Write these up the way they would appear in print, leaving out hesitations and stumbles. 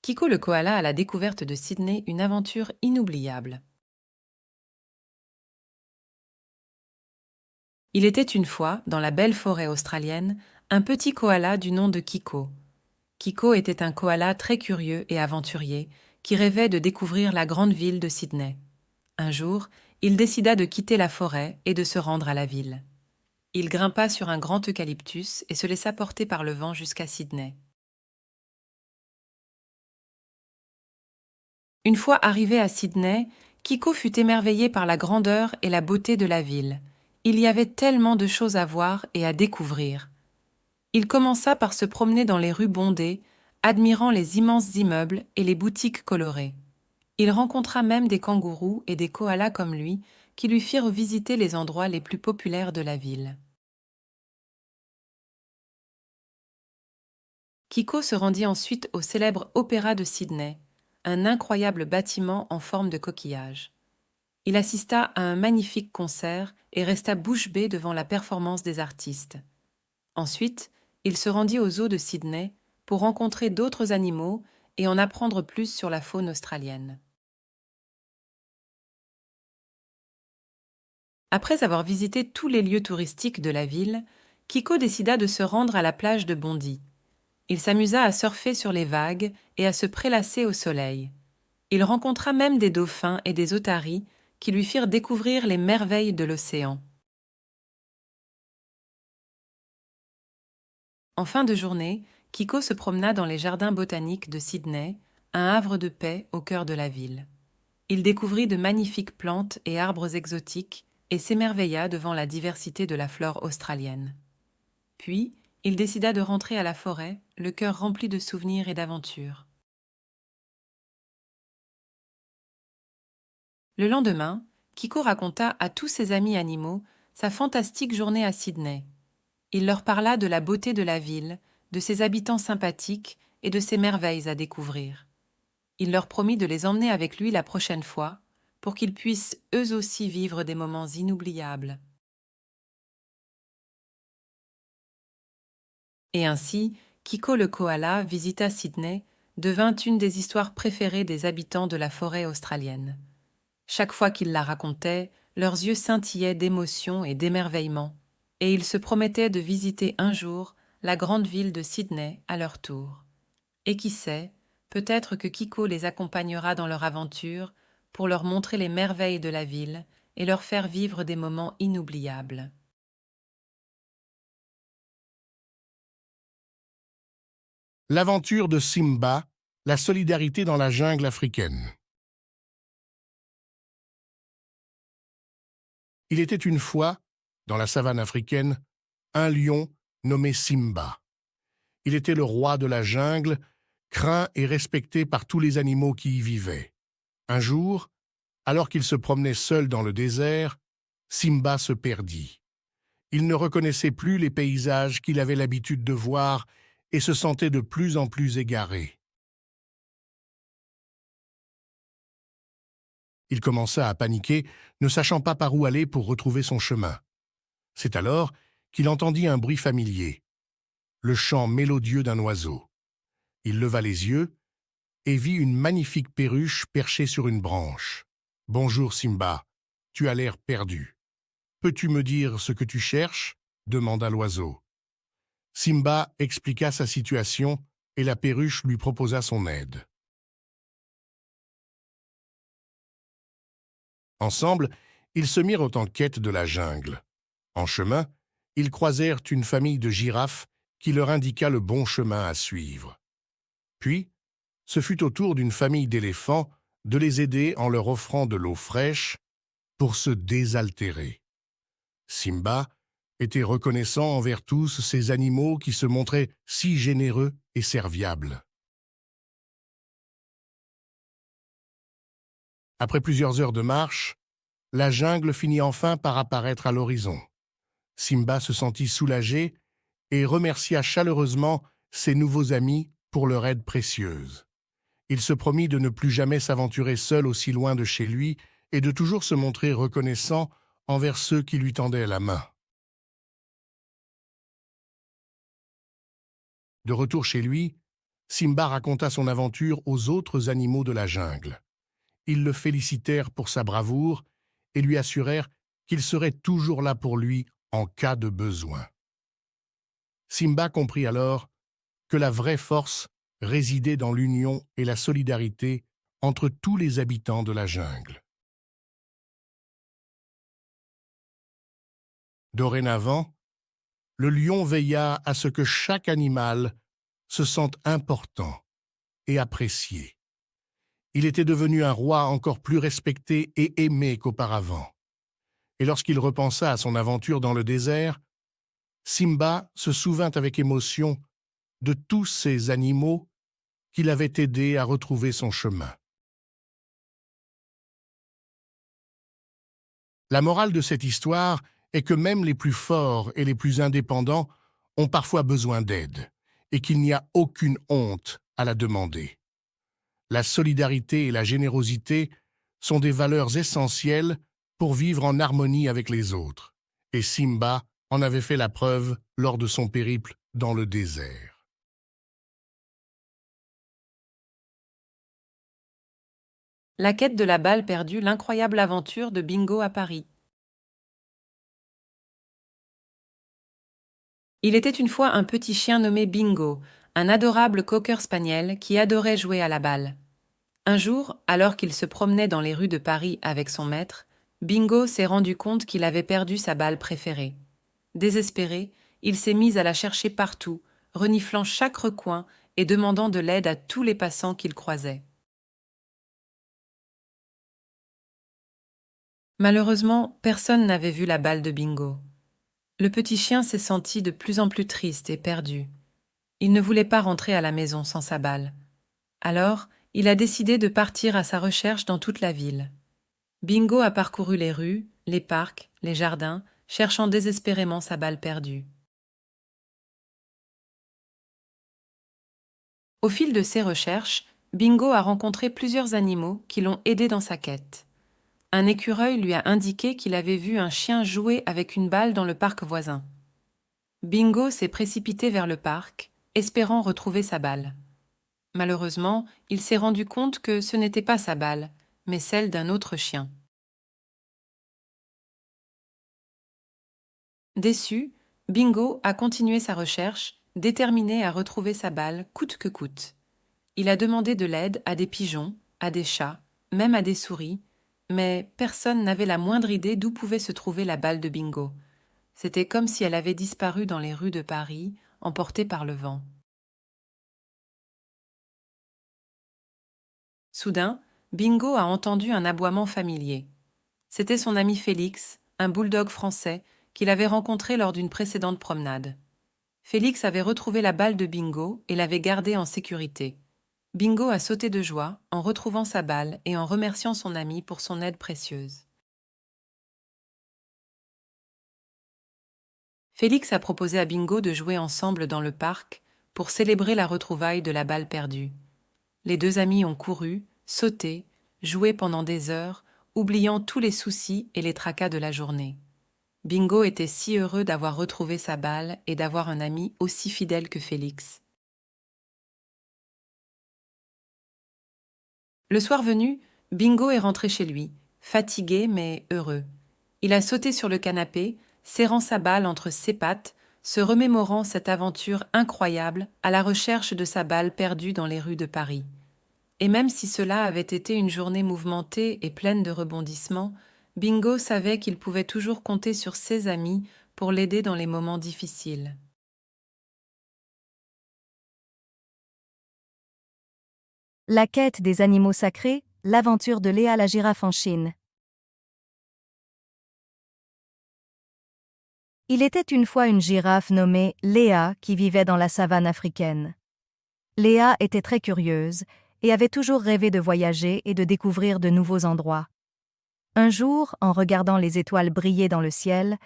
Kiko le koala a la découverte de Sydney une aventure inoubliable. Il était une fois, dans la belle forêt australienne, un petit koala du nom de Kiko. Kiko était un koala très curieux et aventurier qui rêvait de découvrir la grande ville de Sydney. Un jour, il décida de quitter la forêt et de se rendre à la ville. Il grimpa sur un grand eucalyptus et se laissa porter par le vent jusqu'à Sydney. Une fois arrivé à Sydney, Kiko fut émerveillé par la grandeur et la beauté de la ville. Il y avait tellement de choses à voir et à découvrir. Il commença par se promener dans les rues bondées, admirant les immenses immeubles et les boutiques colorées. Il rencontra même des kangourous et des koalas comme lui, qui lui firent visiter les endroits les plus populaires de la ville. Kiko se rendit ensuite au célèbre Opéra de Sydney, un incroyable bâtiment en forme de coquillage. Il assista à un magnifique concert et resta bouche bée devant la performance des artistes. Ensuite, il se rendit aux zoos de Sydney pour rencontrer d'autres animaux et en apprendre plus sur la faune australienne. Après avoir visité tous les lieux touristiques de la ville, Kiko décida de se rendre à la plage de Bondi. Il s'amusa à surfer sur les vagues et à se prélasser au soleil. Il rencontra même des dauphins et des otaries qui lui firent découvrir les merveilles de l'océan. En fin de journée, Kiko se promena dans les jardins botaniques de Sydney, un havre de paix au cœur de la ville. Il découvrit de magnifiques plantes et arbres exotiques et s'émerveilla devant la diversité de la flore australienne. Puis, il décida de rentrer à la forêt, le cœur rempli de souvenirs et d'aventures. Le lendemain, Kiko raconta à tous ses amis animaux sa fantastique journée à Sydney. Il leur parla de la beauté de la ville, de ses habitants sympathiques et de ses merveilles à découvrir. Il leur promit de les emmener avec lui la prochaine fois pour qu'ils puissent eux aussi vivre des moments inoubliables. Et ainsi, Kiko le koala visita Sydney, devint une des histoires préférées des habitants de la forêt australienne. Chaque fois qu'ils la racontaient, leurs yeux scintillaient d'émotion et d'émerveillement, et ils se promettaient de visiter un jour la grande ville de Sydney à leur tour. Et qui sait, peut-être que Kiko les accompagnera dans leur aventure pour leur montrer les merveilles de la ville et leur faire vivre des moments inoubliables. L'aventure de Simba, la solidarité dans la jungle africaine. Il était une fois, dans la savane africaine, un lion nommé Simba. Il était le roi de la jungle, craint et respecté par tous les animaux qui y vivaient. Un jour, alors qu'il se promenait seul dans le désert, Simba se perdit. Il ne reconnaissait plus les paysages qu'il avait l'habitude de voir et se sentait de plus en plus égaré. Il commença à paniquer, ne sachant pas par où aller pour retrouver son chemin. C'est alors qu'il entendit un bruit familier, le chant mélodieux d'un oiseau. Il leva les yeux et vit une magnifique perruche perchée sur une branche. « Bonjour Simba, tu as l'air perdu. Peux-tu me dire ce que tu cherches ?» demanda l'oiseau. Simba expliqua sa situation et la perruche lui proposa son aide. Ensemble, ils se mirent en quête de la jungle. En chemin, ils croisèrent une famille de girafes qui leur indiqua le bon chemin à suivre. Puis, ce fut au tour d'une famille d'éléphants de les aider en leur offrant de l'eau fraîche pour se désaltérer. Simba était reconnaissant envers tous ces animaux qui se montraient si généreux et serviables. Après plusieurs heures de marche, la jungle finit enfin par apparaître à l'horizon. Simba se sentit soulagé et remercia chaleureusement ses nouveaux amis pour leur aide précieuse. Il se promit de ne plus jamais s'aventurer seul aussi loin de chez lui et de toujours se montrer reconnaissant envers ceux qui lui tendaient la main. De retour chez lui, Simba raconta son aventure aux autres animaux de la jungle. Ils le félicitèrent pour sa bravoure et lui assurèrent qu'ils seraient toujours là pour lui en cas de besoin. Simba comprit alors que la vraie force résidait dans l'union et la solidarité entre tous les habitants de la jungle. Dorénavant, le lion veilla à ce que chaque animal se sente important et apprécié. Il était devenu un roi encore plus respecté et aimé qu'auparavant. Et lorsqu'il repensa à son aventure dans le désert, Simba se souvint avec émotion de tous ces animaux qui l'avaient aidé à retrouver son chemin. La morale de cette histoire est que même les plus forts et les plus indépendants ont parfois besoin d'aide et qu'il n'y a aucune honte à la demander. La solidarité et la générosité sont des valeurs essentielles pour vivre en harmonie avec les autres, et Simba en avait fait la preuve lors de son périple dans le désert. La quête de la balle perdue, l'incroyable aventure de Bingo à Paris. Il était une fois un petit chien nommé Bingo, un adorable cocker spaniel qui adorait jouer à la balle. Un jour, alors qu'il se promenait dans les rues de Paris avec son maître, Bingo s'est rendu compte qu'il avait perdu sa balle préférée. Désespéré, il s'est mis à la chercher partout, reniflant chaque recoin et demandant de l'aide à tous les passants qu'il croisait. Malheureusement, personne n'avait vu la balle de Bingo. Le petit chien s'est senti de plus en plus triste et perdu. Il ne voulait pas rentrer à la maison sans sa balle. Alors, il a décidé de partir à sa recherche dans toute la ville. Bingo a parcouru les rues, les parcs, les jardins, cherchant désespérément sa balle perdue. Au fil de ses recherches, Bingo a rencontré plusieurs animaux qui l'ont aidé dans sa quête. Un écureuil lui a indiqué qu'il avait vu un chien jouer avec une balle dans le parc voisin. Bingo s'est précipité vers le parc, espérant retrouver sa balle. Malheureusement, il s'est rendu compte que ce n'était pas sa balle, mais celle d'un autre chien. Déçu, Bingo a continué sa recherche, déterminé à retrouver sa balle coûte que coûte. Il a demandé de l'aide à des pigeons, à des chats, même à des souris, mais personne n'avait la moindre idée d'où pouvait se trouver la balle de Bingo. C'était comme si elle avait disparu dans les rues de Paris, emportée par le vent. Soudain, Bingo a entendu un aboiement familier. C'était son ami Félix, un bulldog français, qu'il avait rencontré lors d'une précédente promenade. Félix avait retrouvé la balle de Bingo et l'avait gardée en sécurité. Bingo a sauté de joie en retrouvant sa balle et en remerciant son ami pour son aide précieuse. Félix a proposé à Bingo de jouer ensemble dans le parc pour célébrer la retrouvaille de la balle perdue. Les deux amis ont couru, sauté, joué pendant des heures, oubliant tous les soucis et les tracas de la journée. Bingo était si heureux d'avoir retrouvé sa balle et d'avoir un ami aussi fidèle que Félix. Le soir venu, Bingo est rentré chez lui, fatigué mais heureux. Il a sauté sur le canapé, serrant sa balle entre ses pattes, se remémorant cette aventure incroyable à la recherche de sa balle perdue dans les rues de Paris. Et même si cela avait été une journée mouvementée et pleine de rebondissements, Bingo savait qu'il pouvait toujours compter sur ses amis pour l'aider dans les moments difficiles. La quête des animaux sacrés, l'aventure de Léa la girafe en Chine. Il était une fois une girafe nommée Léa qui vivait dans la savane africaine. Léa était très curieuse et avait toujours rêvé de voyager et de découvrir de nouveaux endroits. Un jour, en regardant les étoiles briller dans le ciel,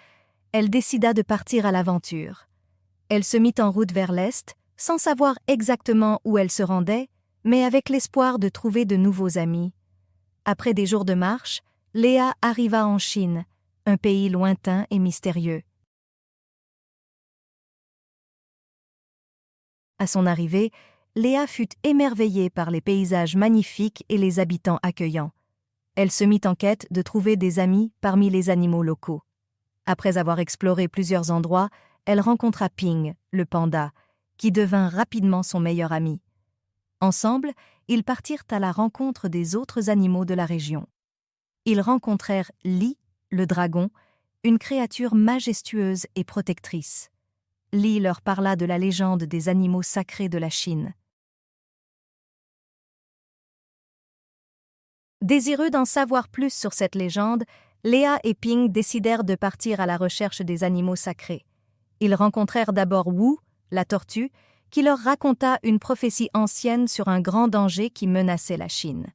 elle décida de partir à l'aventure. Elle se mit en route vers l'est, sans savoir exactement où elle se rendait, mais avec l'espoir de trouver de nouveaux amis. Après des jours de marche, Léa arriva en Chine, un pays lointain et mystérieux. À son arrivée, Léa fut émerveillée par les paysages magnifiques et les habitants accueillants. Elle se mit en quête de trouver des amis parmi les animaux locaux. Après avoir exploré plusieurs endroits, elle rencontra Ping, le panda, qui devint rapidement son meilleur ami. Ensemble, ils partirent à la rencontre des autres animaux de la région. Ils rencontrèrent Li, le dragon, une créature majestueuse et protectrice. Li leur parla de la légende des animaux sacrés de la Chine. Désireux d'en savoir plus sur cette légende, Léa et Ping décidèrent de partir à la recherche des animaux sacrés. Ils rencontrèrent d'abord Wu, la tortue, qui leur raconta une prophétie ancienne sur un grand danger qui menaçait la Chine.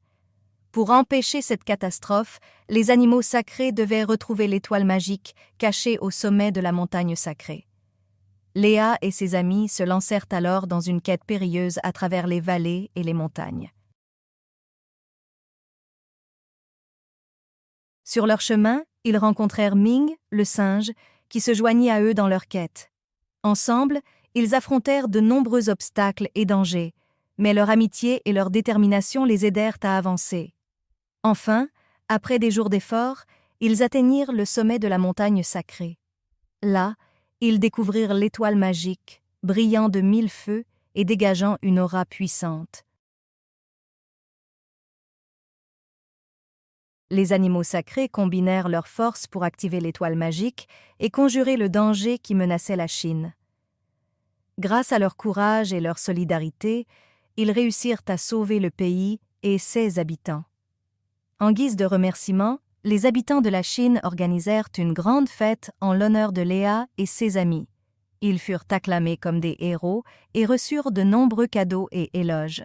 Pour empêcher cette catastrophe, les animaux sacrés devaient retrouver l'étoile magique cachée au sommet de la montagne sacrée. Léa et ses amis se lancèrent alors dans une quête périlleuse à travers les vallées et les montagnes. Sur leur chemin, ils rencontrèrent Ming, le singe, qui se joignit à eux dans leur quête. Ensemble, ils affrontèrent de nombreux obstacles et dangers, mais leur amitié et leur détermination les aidèrent à avancer. Enfin, après des jours d'efforts, ils atteignirent le sommet de la montagne sacrée. Là, ils découvrirent l'étoile magique, brillant de 1000 feux et dégageant une aura puissante. Les animaux sacrés combinèrent leurs forces pour activer l'étoile magique et conjurer le danger qui menaçait la Chine. Grâce à leur courage et leur solidarité, ils réussirent à sauver le pays et ses habitants. En guise de remerciement, les habitants de la Chine organisèrent une grande fête en l'honneur de Léa et ses amis. Ils furent acclamés comme des héros et reçurent de nombreux cadeaux et éloges.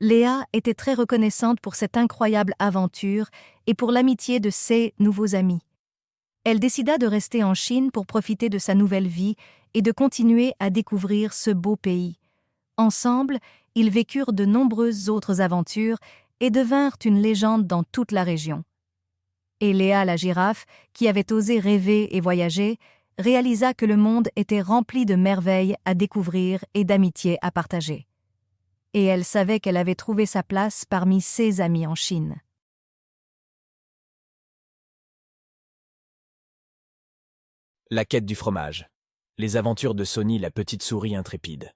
Léa était très reconnaissante pour cette incroyable aventure et pour l'amitié de ses nouveaux amis. Elle décida de rester en Chine pour profiter de sa nouvelle vie et de continuer à découvrir ce beau pays. Ensemble, ils vécurent de nombreuses autres aventures et devinrent une légende dans toute la région. Et Léa la girafe, qui avait osé rêver et voyager, réalisa que le monde était rempli de merveilles à découvrir et d'amitiés à partager. Et elle savait qu'elle avait trouvé sa place parmi ses amis en Chine. La quête du fromage. Les aventures de Sonny, la petite souris intrépide.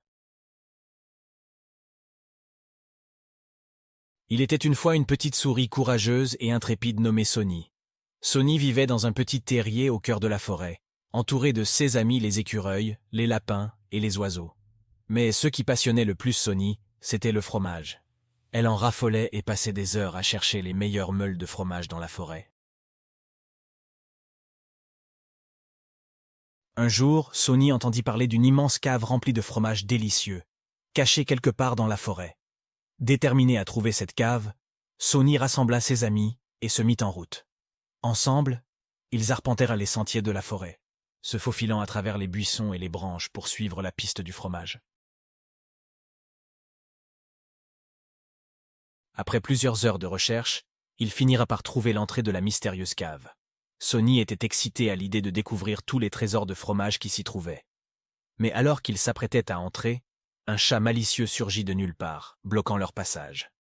Il était une fois une petite souris courageuse et intrépide nommée Sonny. Sonny vivait dans un petit terrier au cœur de la forêt, entouré de ses amis les écureuils, les lapins et les oiseaux. Mais ce qui passionnait le plus Sonny, c'était le fromage. Elle en raffolait et passait des heures à chercher les meilleurs meules de fromage dans la forêt. Un jour, Sonny entendit parler d'une immense cave remplie de fromage délicieux, cachée quelque part dans la forêt. Déterminée à trouver cette cave, Sonny rassembla ses amis et se mit en route. Ensemble, ils arpentèrent les sentiers de la forêt, se faufilant à travers les buissons et les branches pour suivre la piste du fromage. Après plusieurs heures de recherche, ils finirent par trouver l'entrée de la mystérieuse cave. Sonny était excité à l'idée de découvrir tous les trésors de fromage qui s'y trouvaient. Mais alors qu'ils s'apprêtaient à entrer, un chat malicieux surgit de nulle part, bloquant leur passage.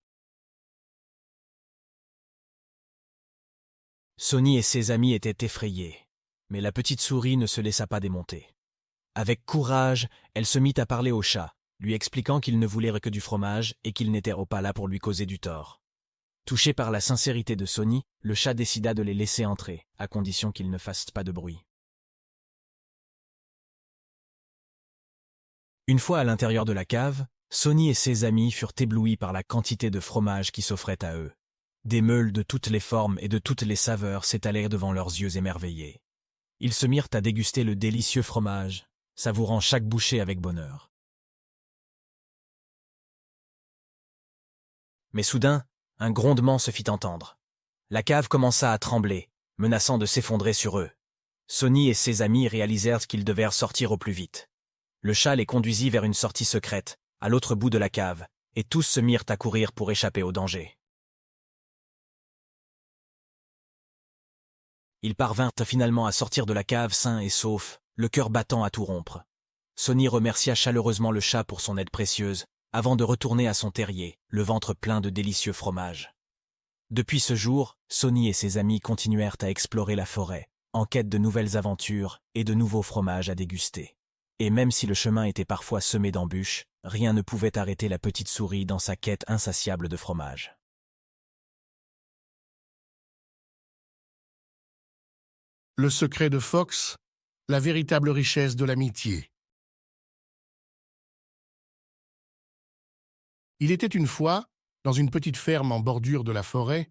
Sonny et ses amis étaient effrayés, mais la petite souris ne se laissa pas démonter. Avec courage, elle se mit à parler au chat, lui expliquant qu'il ne voulait que du fromage et qu'il n'était pas là pour lui causer du tort. Touché par la sincérité de Sonny, le chat décida de les laisser entrer, à condition qu'ils ne fassent pas de bruit. Une fois à l'intérieur de la cave, Sonny et ses amis furent éblouis par la quantité de fromage qui s'offrait à eux. Des meules de toutes les formes et de toutes les saveurs s'étalèrent devant leurs yeux émerveillés. Ils se mirent à déguster le délicieux fromage, savourant chaque bouchée avec bonheur. Mais soudain, un grondement se fit entendre. La cave commença à trembler, menaçant de s'effondrer sur eux. Sonny et ses amis réalisèrent qu'ils devaient sortir au plus vite. Le chat les conduisit vers une sortie secrète, à l'autre bout de la cave, et tous se mirent à courir pour échapper au danger. Ils parvinrent finalement à sortir de la cave sains et saufs, le cœur battant à tout rompre. Sony remercia chaleureusement le chat pour son aide précieuse, avant de retourner à son terrier, le ventre plein de délicieux fromages. Depuis ce jour, Sony et ses amis continuèrent à explorer la forêt, en quête de nouvelles aventures et de nouveaux fromages à déguster. Et même si le chemin était parfois semé d'embûches, rien ne pouvait arrêter la petite souris dans sa quête insatiable de fromage. Le secret de Fox, la véritable richesse de l'amitié. Il était une fois, dans une petite ferme en bordure de la forêt,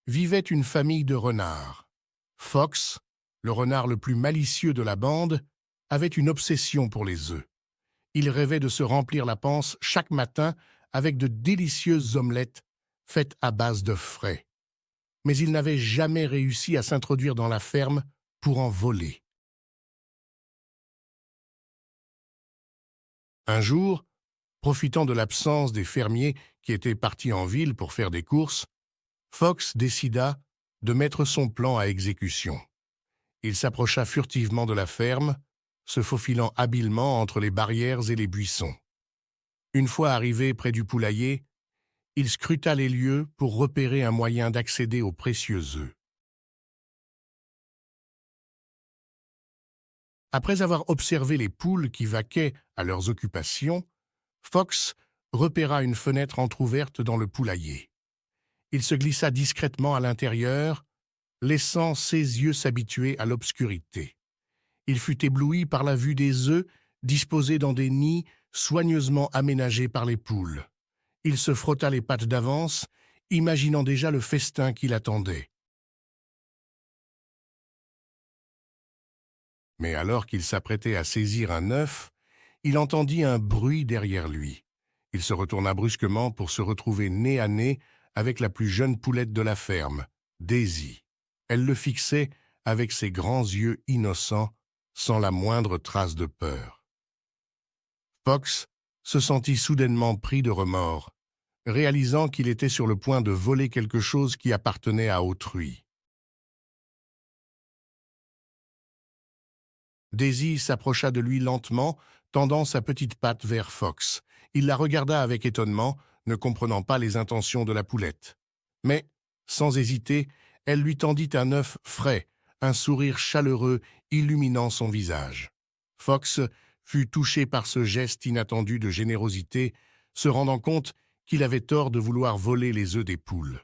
vivait une famille de renards. Fox, le renard le plus malicieux de la bande, avait une obsession pour les œufs. Il rêvait de se remplir la panse chaque matin avec de délicieuses omelettes faites à base d'œufs frais. Mais il n'avait jamais réussi à s'introduire dans la ferme pour en voler. Un jour, profitant de l'absence des fermiers qui étaient partis en ville pour faire des courses, Fox décida de mettre son plan à exécution. Il s'approcha furtivement de la ferme, se faufilant habilement entre les barrières et les buissons. Une fois arrivé près du poulailler, il scruta les lieux pour repérer un moyen d'accéder aux précieux œufs. Après avoir observé les poules qui vaquaient à leurs occupations, Fox repéra une fenêtre entr'ouverte dans le poulailler. Il se glissa discrètement à l'intérieur, laissant ses yeux s'habituer à l'obscurité. Il fut ébloui par la vue des œufs disposés dans des nids soigneusement aménagés par les poules. Il se frotta les pattes d'avance, imaginant déjà le festin qui l'attendait. Mais alors qu'il s'apprêtait à saisir un œuf, il entendit un bruit derrière lui. Il se retourna brusquement pour se retrouver nez à nez avec la plus jeune poulette de la ferme, Daisy. Elle le fixait avec ses grands yeux innocents, sans la moindre trace de peur. Fox se sentit soudainement pris de remords, réalisant qu'il était sur le point de voler quelque chose qui appartenait à autrui. Daisy s'approcha de lui lentement, tendant sa petite patte vers Fox. Il la regarda avec étonnement, ne comprenant pas les intentions de la poulette. Mais, sans hésiter, elle lui tendit un œuf frais, un sourire chaleureux illuminant son visage. Fox fut touché par ce geste inattendu de générosité, se rendant compte qu'il avait tort de vouloir voler les œufs des poules.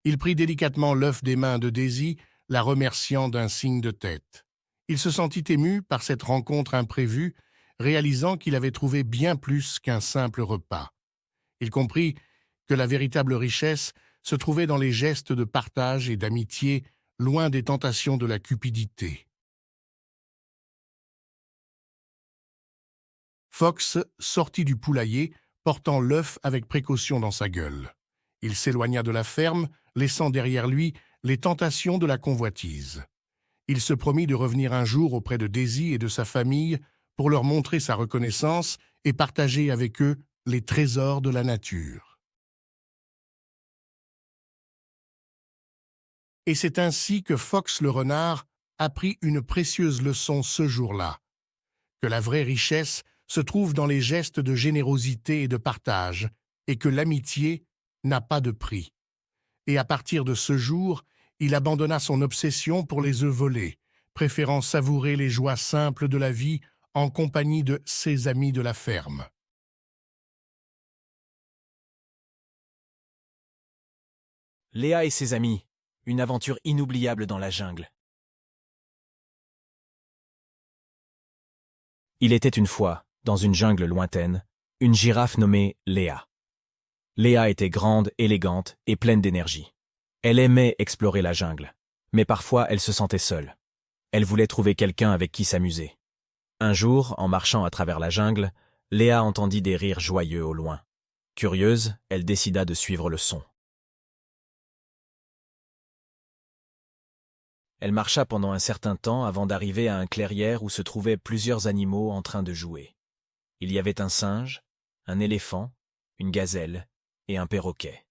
Il prit délicatement l'œuf des mains de Daisy, la remerciant d'un signe de tête. Il se sentit ému par cette rencontre imprévue, réalisant qu'il avait trouvé bien plus qu'un simple repas. Il comprit que la véritable richesse se trouvait dans les gestes de partage et d'amitié, loin des tentations de la cupidité. Fox sortit du poulailler, portant l'œuf avec précaution dans sa gueule. Il s'éloigna de la ferme, laissant derrière lui les tentations de la convoitise. Il se promit de revenir un jour auprès de Daisy et de sa famille pour leur montrer sa reconnaissance et partager avec eux les trésors de la nature. Et c'est ainsi que Fox le renard apprit une précieuse leçon ce jour-là, que la vraie richesse se trouve dans les gestes de générosité et de partage, et que l'amitié n'a pas de prix. Et à partir de ce jour, il abandonna son obsession pour les œufs volés, préférant savourer les joies simples de la vie en compagnie de ses amis de la ferme. Léa et ses amis, une aventure inoubliable dans la jungle. Il était une fois, dans une jungle lointaine, une girafe nommée Léa. Léa était grande, élégante et pleine d'énergie. Elle aimait explorer la jungle, mais parfois elle se sentait seule. Elle voulait trouver quelqu'un avec qui s'amuser. Un jour, en marchant à travers la jungle, Léa entendit des rires joyeux au loin. Curieuse, elle décida de suivre le son. Elle marcha pendant un certain temps avant d'arriver à un clairière où se trouvaient plusieurs animaux en train de jouer. Il y avait un singe, un éléphant, une gazelle et un perroquet.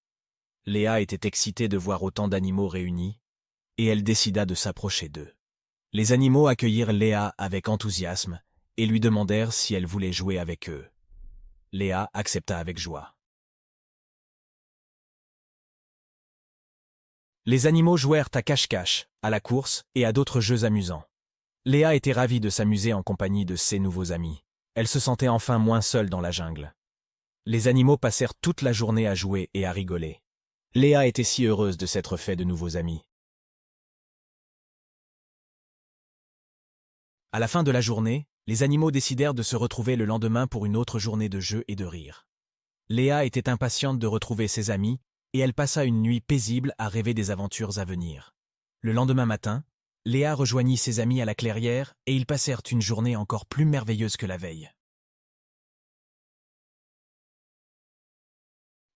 Léa était excitée de voir autant d'animaux réunis, et elle décida de s'approcher d'eux. Les animaux accueillirent Léa avec enthousiasme et lui demandèrent si elle voulait jouer avec eux. Léa accepta avec joie. Les animaux jouèrent à cache-cache, à la course et à d'autres jeux amusants. Léa était ravie de s'amuser en compagnie de ses nouveaux amis. Elle se sentait enfin moins seule dans la jungle. Les animaux passèrent toute la journée à jouer et à rigoler. Léa était si heureuse de s'être fait de nouveaux amis. À la fin de la journée, les animaux décidèrent de se retrouver le lendemain pour une autre journée de jeu et de rire. Léa était impatiente de retrouver ses amis, et elle passa une nuit paisible à rêver des aventures à venir. Le lendemain matin, Léa rejoignit ses amis à la clairière et ils passèrent une journée encore plus merveilleuse que la veille.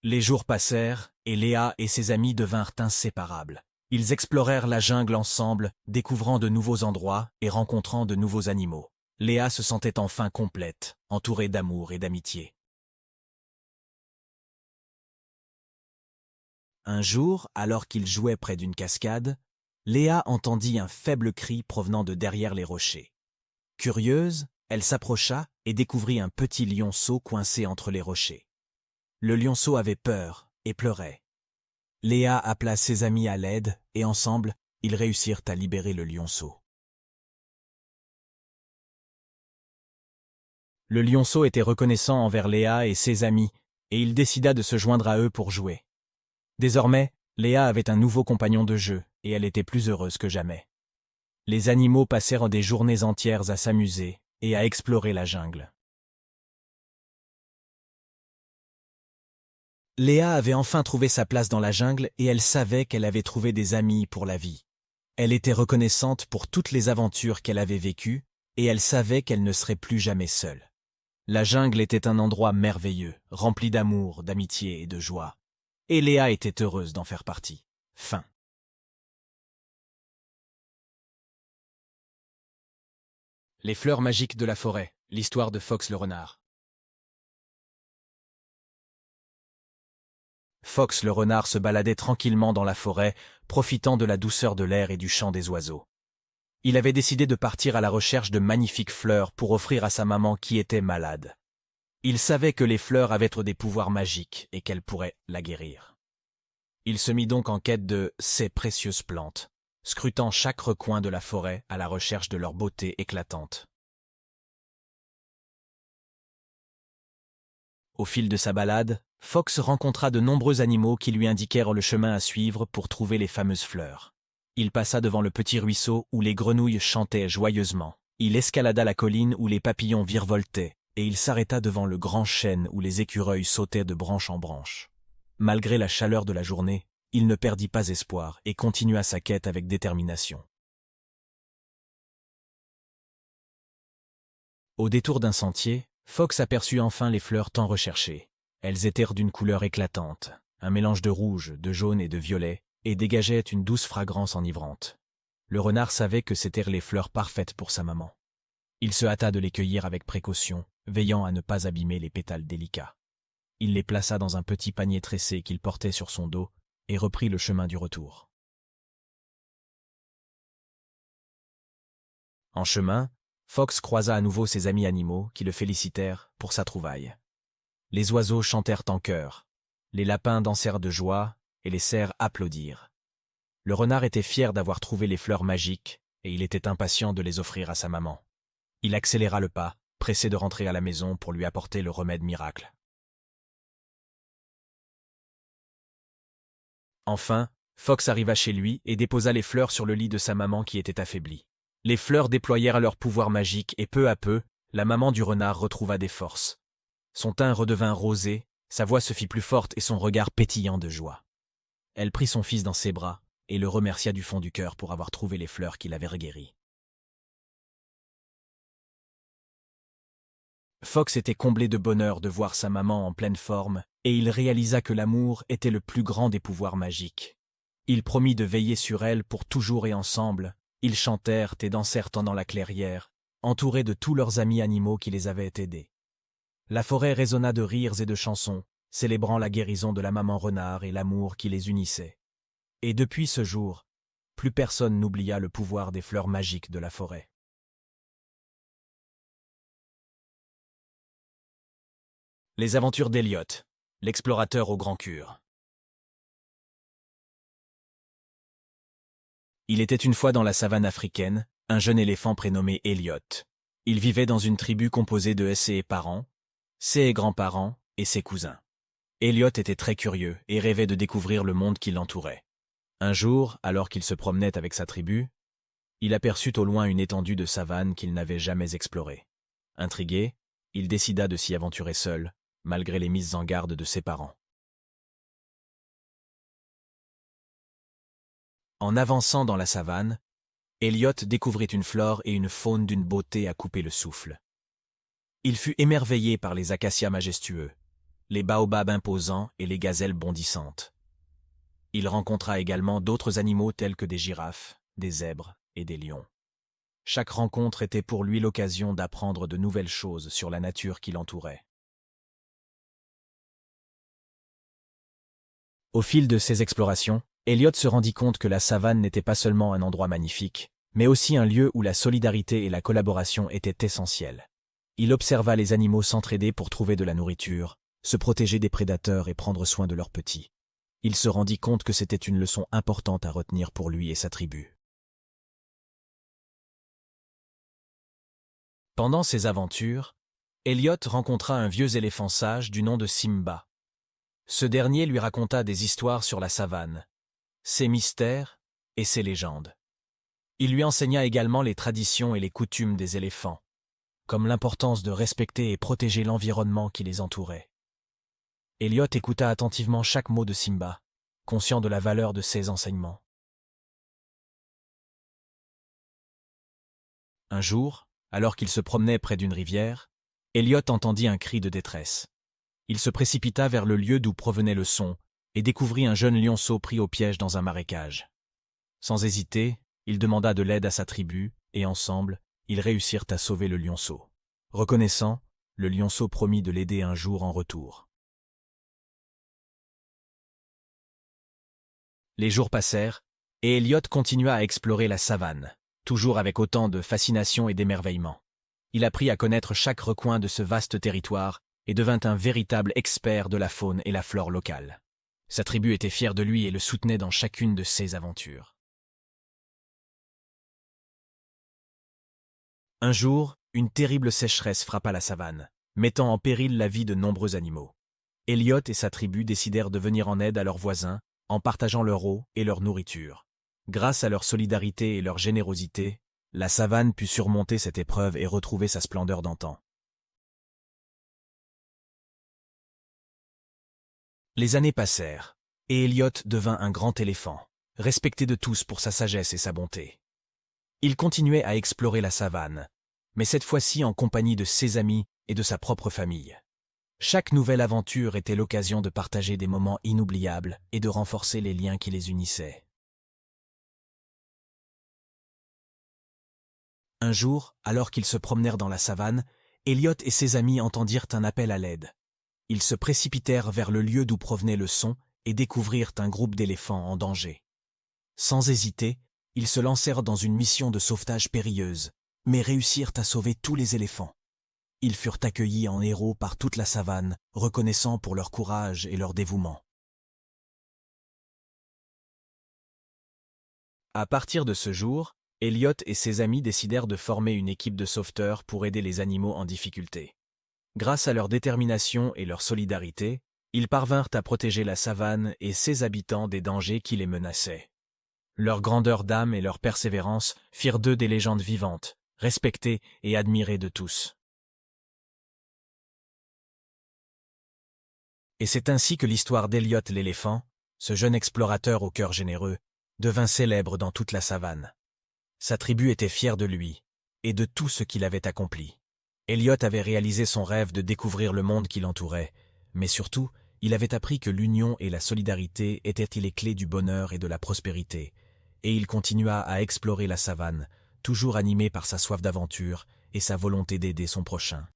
Les jours passèrent et Léa et ses amis devinrent inséparables. Ils explorèrent la jungle ensemble, découvrant de nouveaux endroits et rencontrant de nouveaux animaux. Léa se sentait enfin complète, entourée d'amour et d'amitié. Un jour, alors qu'ils jouaient près d'une cascade, Léa entendit un faible cri provenant de derrière les rochers. Curieuse, elle s'approcha et découvrit un petit lionceau coincé entre les rochers. Le lionceau avait peur et pleurait. Léa appela ses amis à l'aide et ensemble, ils réussirent à libérer le lionceau. Le lionceau était reconnaissant envers Léa et ses amis et il décida de se joindre à eux pour jouer. Désormais, Léa avait un nouveau compagnon de jeu, et elle était plus heureuse que jamais. Les animaux passèrent des journées entières à s'amuser et à explorer la jungle. Léa avait enfin trouvé sa place dans la jungle et elle savait qu'elle avait trouvé des amis pour la vie. Elle était reconnaissante pour toutes les aventures qu'elle avait vécues, et elle savait qu'elle ne serait plus jamais seule. La jungle était un endroit merveilleux, rempli d'amour, d'amitié et de joie. Et Léa était heureuse d'en faire partie. Fin. Les fleurs magiques de la forêt, l'histoire de Fox le renard. Fox le renard se baladait tranquillement dans la forêt, profitant de la douceur de l'air et du chant des oiseaux. Il avait décidé de partir à la recherche de magnifiques fleurs pour offrir à sa maman qui était malade. Il savait que les fleurs avaient des pouvoirs magiques et qu'elles pourraient la guérir. Il se mit donc en quête de ces précieuses plantes, scrutant chaque recoin de la forêt à la recherche de leur beauté éclatante. Au fil de sa balade, Fox rencontra de nombreux animaux qui lui indiquèrent le chemin à suivre pour trouver les fameuses fleurs. Il passa devant le petit ruisseau où les grenouilles chantaient joyeusement. Il escalada la colline où les papillons virevoltaient, et il s'arrêta devant le grand chêne où les écureuils sautaient de branche en branche. Malgré la chaleur de la journée, il ne perdit pas espoir et continua sa quête avec détermination. Au détour d'un sentier, Fox aperçut enfin les fleurs tant recherchées. Elles étaient d'une couleur éclatante, un mélange de rouge, de jaune et de violet, et dégageaient une douce fragrance enivrante. Le renard savait que c'étaient les fleurs parfaites pour sa maman. Il se hâta de les cueillir avec précaution, veillant à ne pas abîmer les pétales délicats. Il les plaça dans un petit panier tressé qu'il portait sur son dos et reprit le chemin du retour. En chemin, Fox croisa à nouveau ses amis animaux qui le félicitèrent pour sa trouvaille. Les oiseaux chantèrent en chœur, les lapins dansèrent de joie et les cerfs applaudirent. Le renard était fier d'avoir trouvé les fleurs magiques et il était impatient de les offrir à sa maman. Il accéléra le pas, pressé de rentrer à la maison pour lui apporter le remède miracle. Enfin, Fox arriva chez lui et déposa les fleurs sur le lit de sa maman qui était affaiblie. Les fleurs déployèrent leur pouvoir magique et peu à peu, la maman du renard retrouva des forces. Son teint redevint rosé, sa voix se fit plus forte et son regard pétillant de joie. Elle prit son fils dans ses bras et le remercia du fond du cœur pour avoir trouvé les fleurs qui l'avaient guéri. Fox était comblé de bonheur de voir sa maman en pleine forme, et il réalisa que l'amour était le plus grand des pouvoirs magiques. Il promit de veiller sur elle pour toujours et ensemble. Ils chantèrent et dansèrent dans la clairière, entourés de tous leurs amis animaux qui les avaient aidés. La forêt résonna de rires et de chansons, célébrant la guérison de la maman renard et l'amour qui les unissait. Et depuis ce jour, plus personne n'oublia le pouvoir des fleurs magiques de la forêt. Les aventures d'Elliot, l'explorateur au grand cure. Il était une fois dans la savane africaine, un jeune éléphant prénommé Elliot. Il vivait dans une tribu composée de ses parents, ses grands-parents et ses cousins. Elliot était très curieux et rêvait de découvrir le monde qui l'entourait. Un jour, alors qu'il se promenait avec sa tribu, il aperçut au loin une étendue de savane qu'il n'avait jamais explorée. Intrigué, il décida de s'y aventurer seul, malgré les mises en garde de ses parents. En avançant dans la savane, Elliot découvrit une flore et une faune d'une beauté à couper le souffle. Il fut émerveillé par les acacias majestueux, les baobabs imposants et les gazelles bondissantes. Il rencontra également d'autres animaux tels que des girafes, des zèbres et des lions. Chaque rencontre était pour lui l'occasion d'apprendre de nouvelles choses sur la nature qui l'entourait. Au fil de ses explorations, Elliot se rendit compte que la savane n'était pas seulement un endroit magnifique, mais aussi un lieu où la solidarité et la collaboration étaient essentielles. Il observa les animaux s'entraider pour trouver de la nourriture, se protéger des prédateurs et prendre soin de leurs petits. Il se rendit compte que c'était une leçon importante à retenir pour lui et sa tribu. Pendant ses aventures, Elliot rencontra un vieux éléphant sage du nom de Simba. Ce dernier lui raconta des histoires sur la savane, ses mystères et ses légendes. Il lui enseigna également les traditions et les coutumes des éléphants, comme l'importance de respecter et protéger l'environnement qui les entourait. Elliot écouta attentivement chaque mot de Simba, conscient de la valeur de ses enseignements. Un jour, alors qu'il se promenait près d'une rivière, Elliot entendit un cri de détresse. Il se précipita vers le lieu d'où provenait le son et découvrit un jeune lionceau pris au piège dans un marécage. Sans hésiter, il demanda de l'aide à sa tribu et ensemble, ils réussirent à sauver le lionceau. Reconnaissant, le lionceau promit de l'aider un jour en retour. Les jours passèrent, et Elliot continua à explorer la savane, toujours avec autant de fascination et d'émerveillement. Il apprit à connaître chaque recoin de ce vaste territoire et devint un véritable expert de la faune et la flore locale. Sa tribu était fière de lui et le soutenait dans chacune de ses aventures. Un jour, une terrible sécheresse frappa la savane, mettant en péril la vie de nombreux animaux. Elliot et sa tribu décidèrent de venir en aide à leurs voisins en partageant leur eau et leur nourriture. Grâce à leur solidarité et leur générosité, la savane put surmonter cette épreuve et retrouver sa splendeur d'antan. Les années passèrent, et Elliot devint un grand éléphant, respecté de tous pour sa sagesse et sa bonté. Il continuait à explorer la savane, mais cette fois-ci en compagnie de ses amis et de sa propre famille. Chaque nouvelle aventure était l'occasion de partager des moments inoubliables et de renforcer les liens qui les unissaient. Un jour, alors qu'ils se promenèrent dans la savane, Elliot et ses amis entendirent un appel à l'aide. Ils se précipitèrent vers le lieu d'où provenait le son et découvrirent un groupe d'éléphants en danger. Sans hésiter, ils se lancèrent dans une mission de sauvetage périlleuse, mais réussirent à sauver tous les éléphants. Ils furent accueillis en héros par toute la savane, reconnaissants pour leur courage et leur dévouement. À partir de ce jour, Elliot et ses amis décidèrent de former une équipe de sauveteurs pour aider les animaux en difficulté. Grâce à leur détermination et leur solidarité, ils parvinrent à protéger la savane et ses habitants des dangers qui les menaçaient. Leur grandeur d'âme et leur persévérance firent d'eux des légendes vivantes, respectées et admirées de tous. Et c'est ainsi que l'histoire d'Elliot l'éléphant, ce jeune explorateur au cœur généreux, devint célèbre dans toute la savane. Sa tribu était fière de lui et de tout ce qu'il avait accompli. Elliot avait réalisé son rêve de découvrir le monde qui l'entourait, mais surtout, il avait appris que l'union et la solidarité étaient les clés du bonheur et de la prospérité, et il continua à explorer la savane, toujours animé par sa soif d'aventure et sa volonté d'aider son prochain.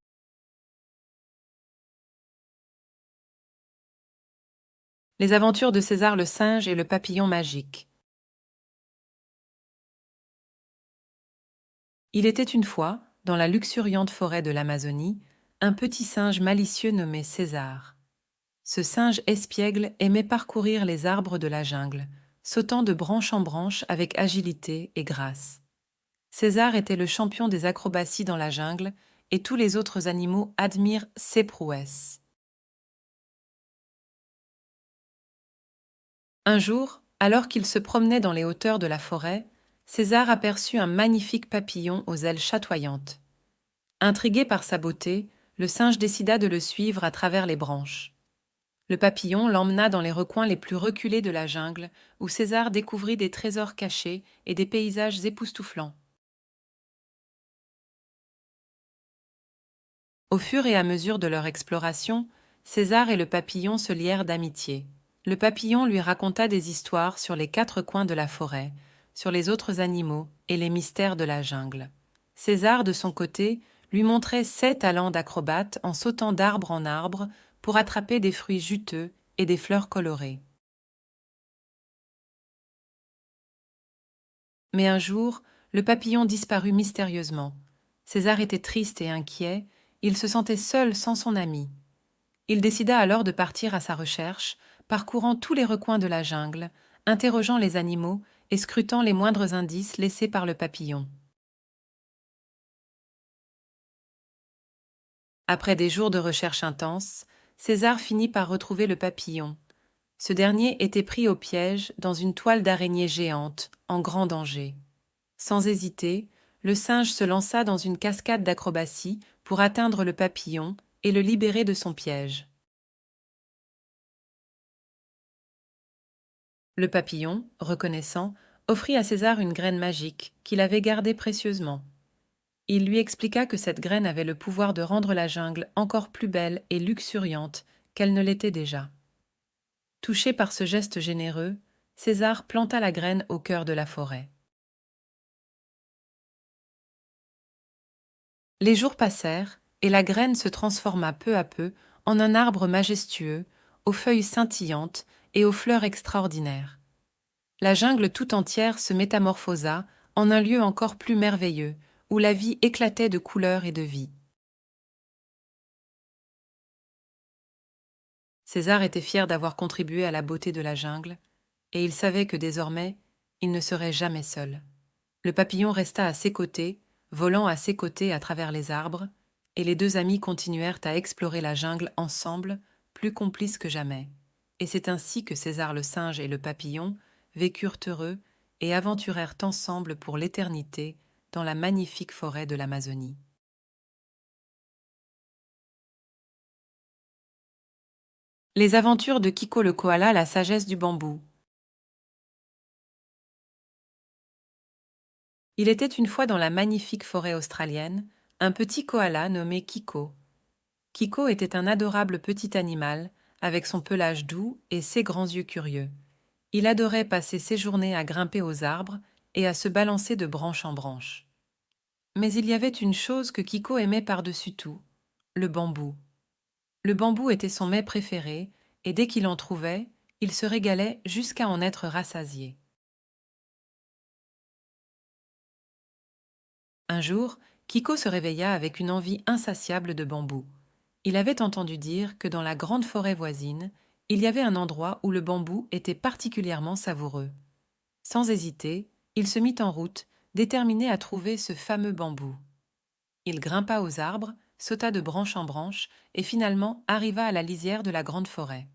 Les aventures de César le singe et le papillon magique. Il était une fois, dans la luxuriante forêt de l'Amazonie, un petit singe malicieux nommé César. Ce singe espiègle aimait parcourir les arbres de la jungle, sautant de branche en branche avec agilité et grâce. César était le champion des acrobaties dans la jungle et tous les autres animaux admirent ses prouesses. Un jour, alors qu'il se promenait dans les hauteurs de la forêt, César aperçut un magnifique papillon aux ailes chatoyantes. Intrigué par sa beauté, le singe décida de le suivre à travers les branches. Le papillon l'emmena dans les recoins les plus reculés de la jungle, où César découvrit des trésors cachés et des paysages époustouflants. Au fur et à mesure de leur exploration, César et le papillon se lièrent d'amitié. Le papillon lui raconta des histoires sur les quatre coins de la forêt, sur les autres animaux et les mystères de la jungle. César, de son côté, lui montrait ses talents d'acrobate en sautant d'arbre en arbre pour attraper des fruits juteux et des fleurs colorées. Mais un jour, le papillon disparut mystérieusement. César était triste et inquiet, il se sentait seul sans son ami. Il décida alors de partir à sa recherche, parcourant tous les recoins de la jungle, interrogeant les animaux et scrutant les moindres indices laissés par le papillon. Après des jours de recherche intense, César finit par retrouver le papillon. Ce dernier était pris au piège dans une toile d'araignée géante, en grand danger. Sans hésiter, le singe se lança dans une cascade d'acrobatie pour atteindre le papillon et le libérer de son piège. Le papillon, reconnaissant, offrit à César une graine magique qu'il avait gardée précieusement. Il lui expliqua que cette graine avait le pouvoir de rendre la jungle encore plus belle et luxuriante qu'elle ne l'était déjà. Touché par ce geste généreux, César planta la graine au cœur de la forêt. Les jours passèrent, et la graine se transforma peu à peu en un arbre majestueux, aux feuilles scintillantes et aux fleurs extraordinaires. La jungle tout entière se métamorphosa en un lieu encore plus merveilleux, où la vie éclatait de couleurs et de vie. César était fier d'avoir contribué à la beauté de la jungle, et il savait que désormais, il ne serait jamais seul. Le papillon resta à ses côtés, volant à ses côtés à travers les arbres, et les deux amis continuèrent à explorer la jungle ensemble, plus complices que jamais. Et c'est ainsi que César le singe et le papillon vécurent heureux et aventurèrent ensemble pour l'éternité dans la magnifique forêt de l'Amazonie. Les aventures de Kiko le koala, la sagesse du bambou. Il était une fois dans la magnifique forêt australienne un petit koala nommé Kiko. Kiko était un adorable petit animal, avec son pelage doux et ses grands yeux curieux. Il adorait passer ses journées à grimper aux arbres et à se balancer de branche en branche. Mais il y avait une chose que Kiko aimait par-dessus tout, le bambou. Le bambou était son mets préféré, et dès qu'il en trouvait, il se régalait jusqu'à en être rassasié. Un jour, Kiko se réveilla avec une envie insatiable de bambou. Il avait entendu dire que dans la grande forêt voisine, il y avait un endroit où le bambou était particulièrement savoureux. Sans hésiter, il se mit en route, déterminé à trouver ce fameux bambou. Il grimpa aux arbres, sauta de branche en branche et finalement arriva à la lisière de la grande forêt.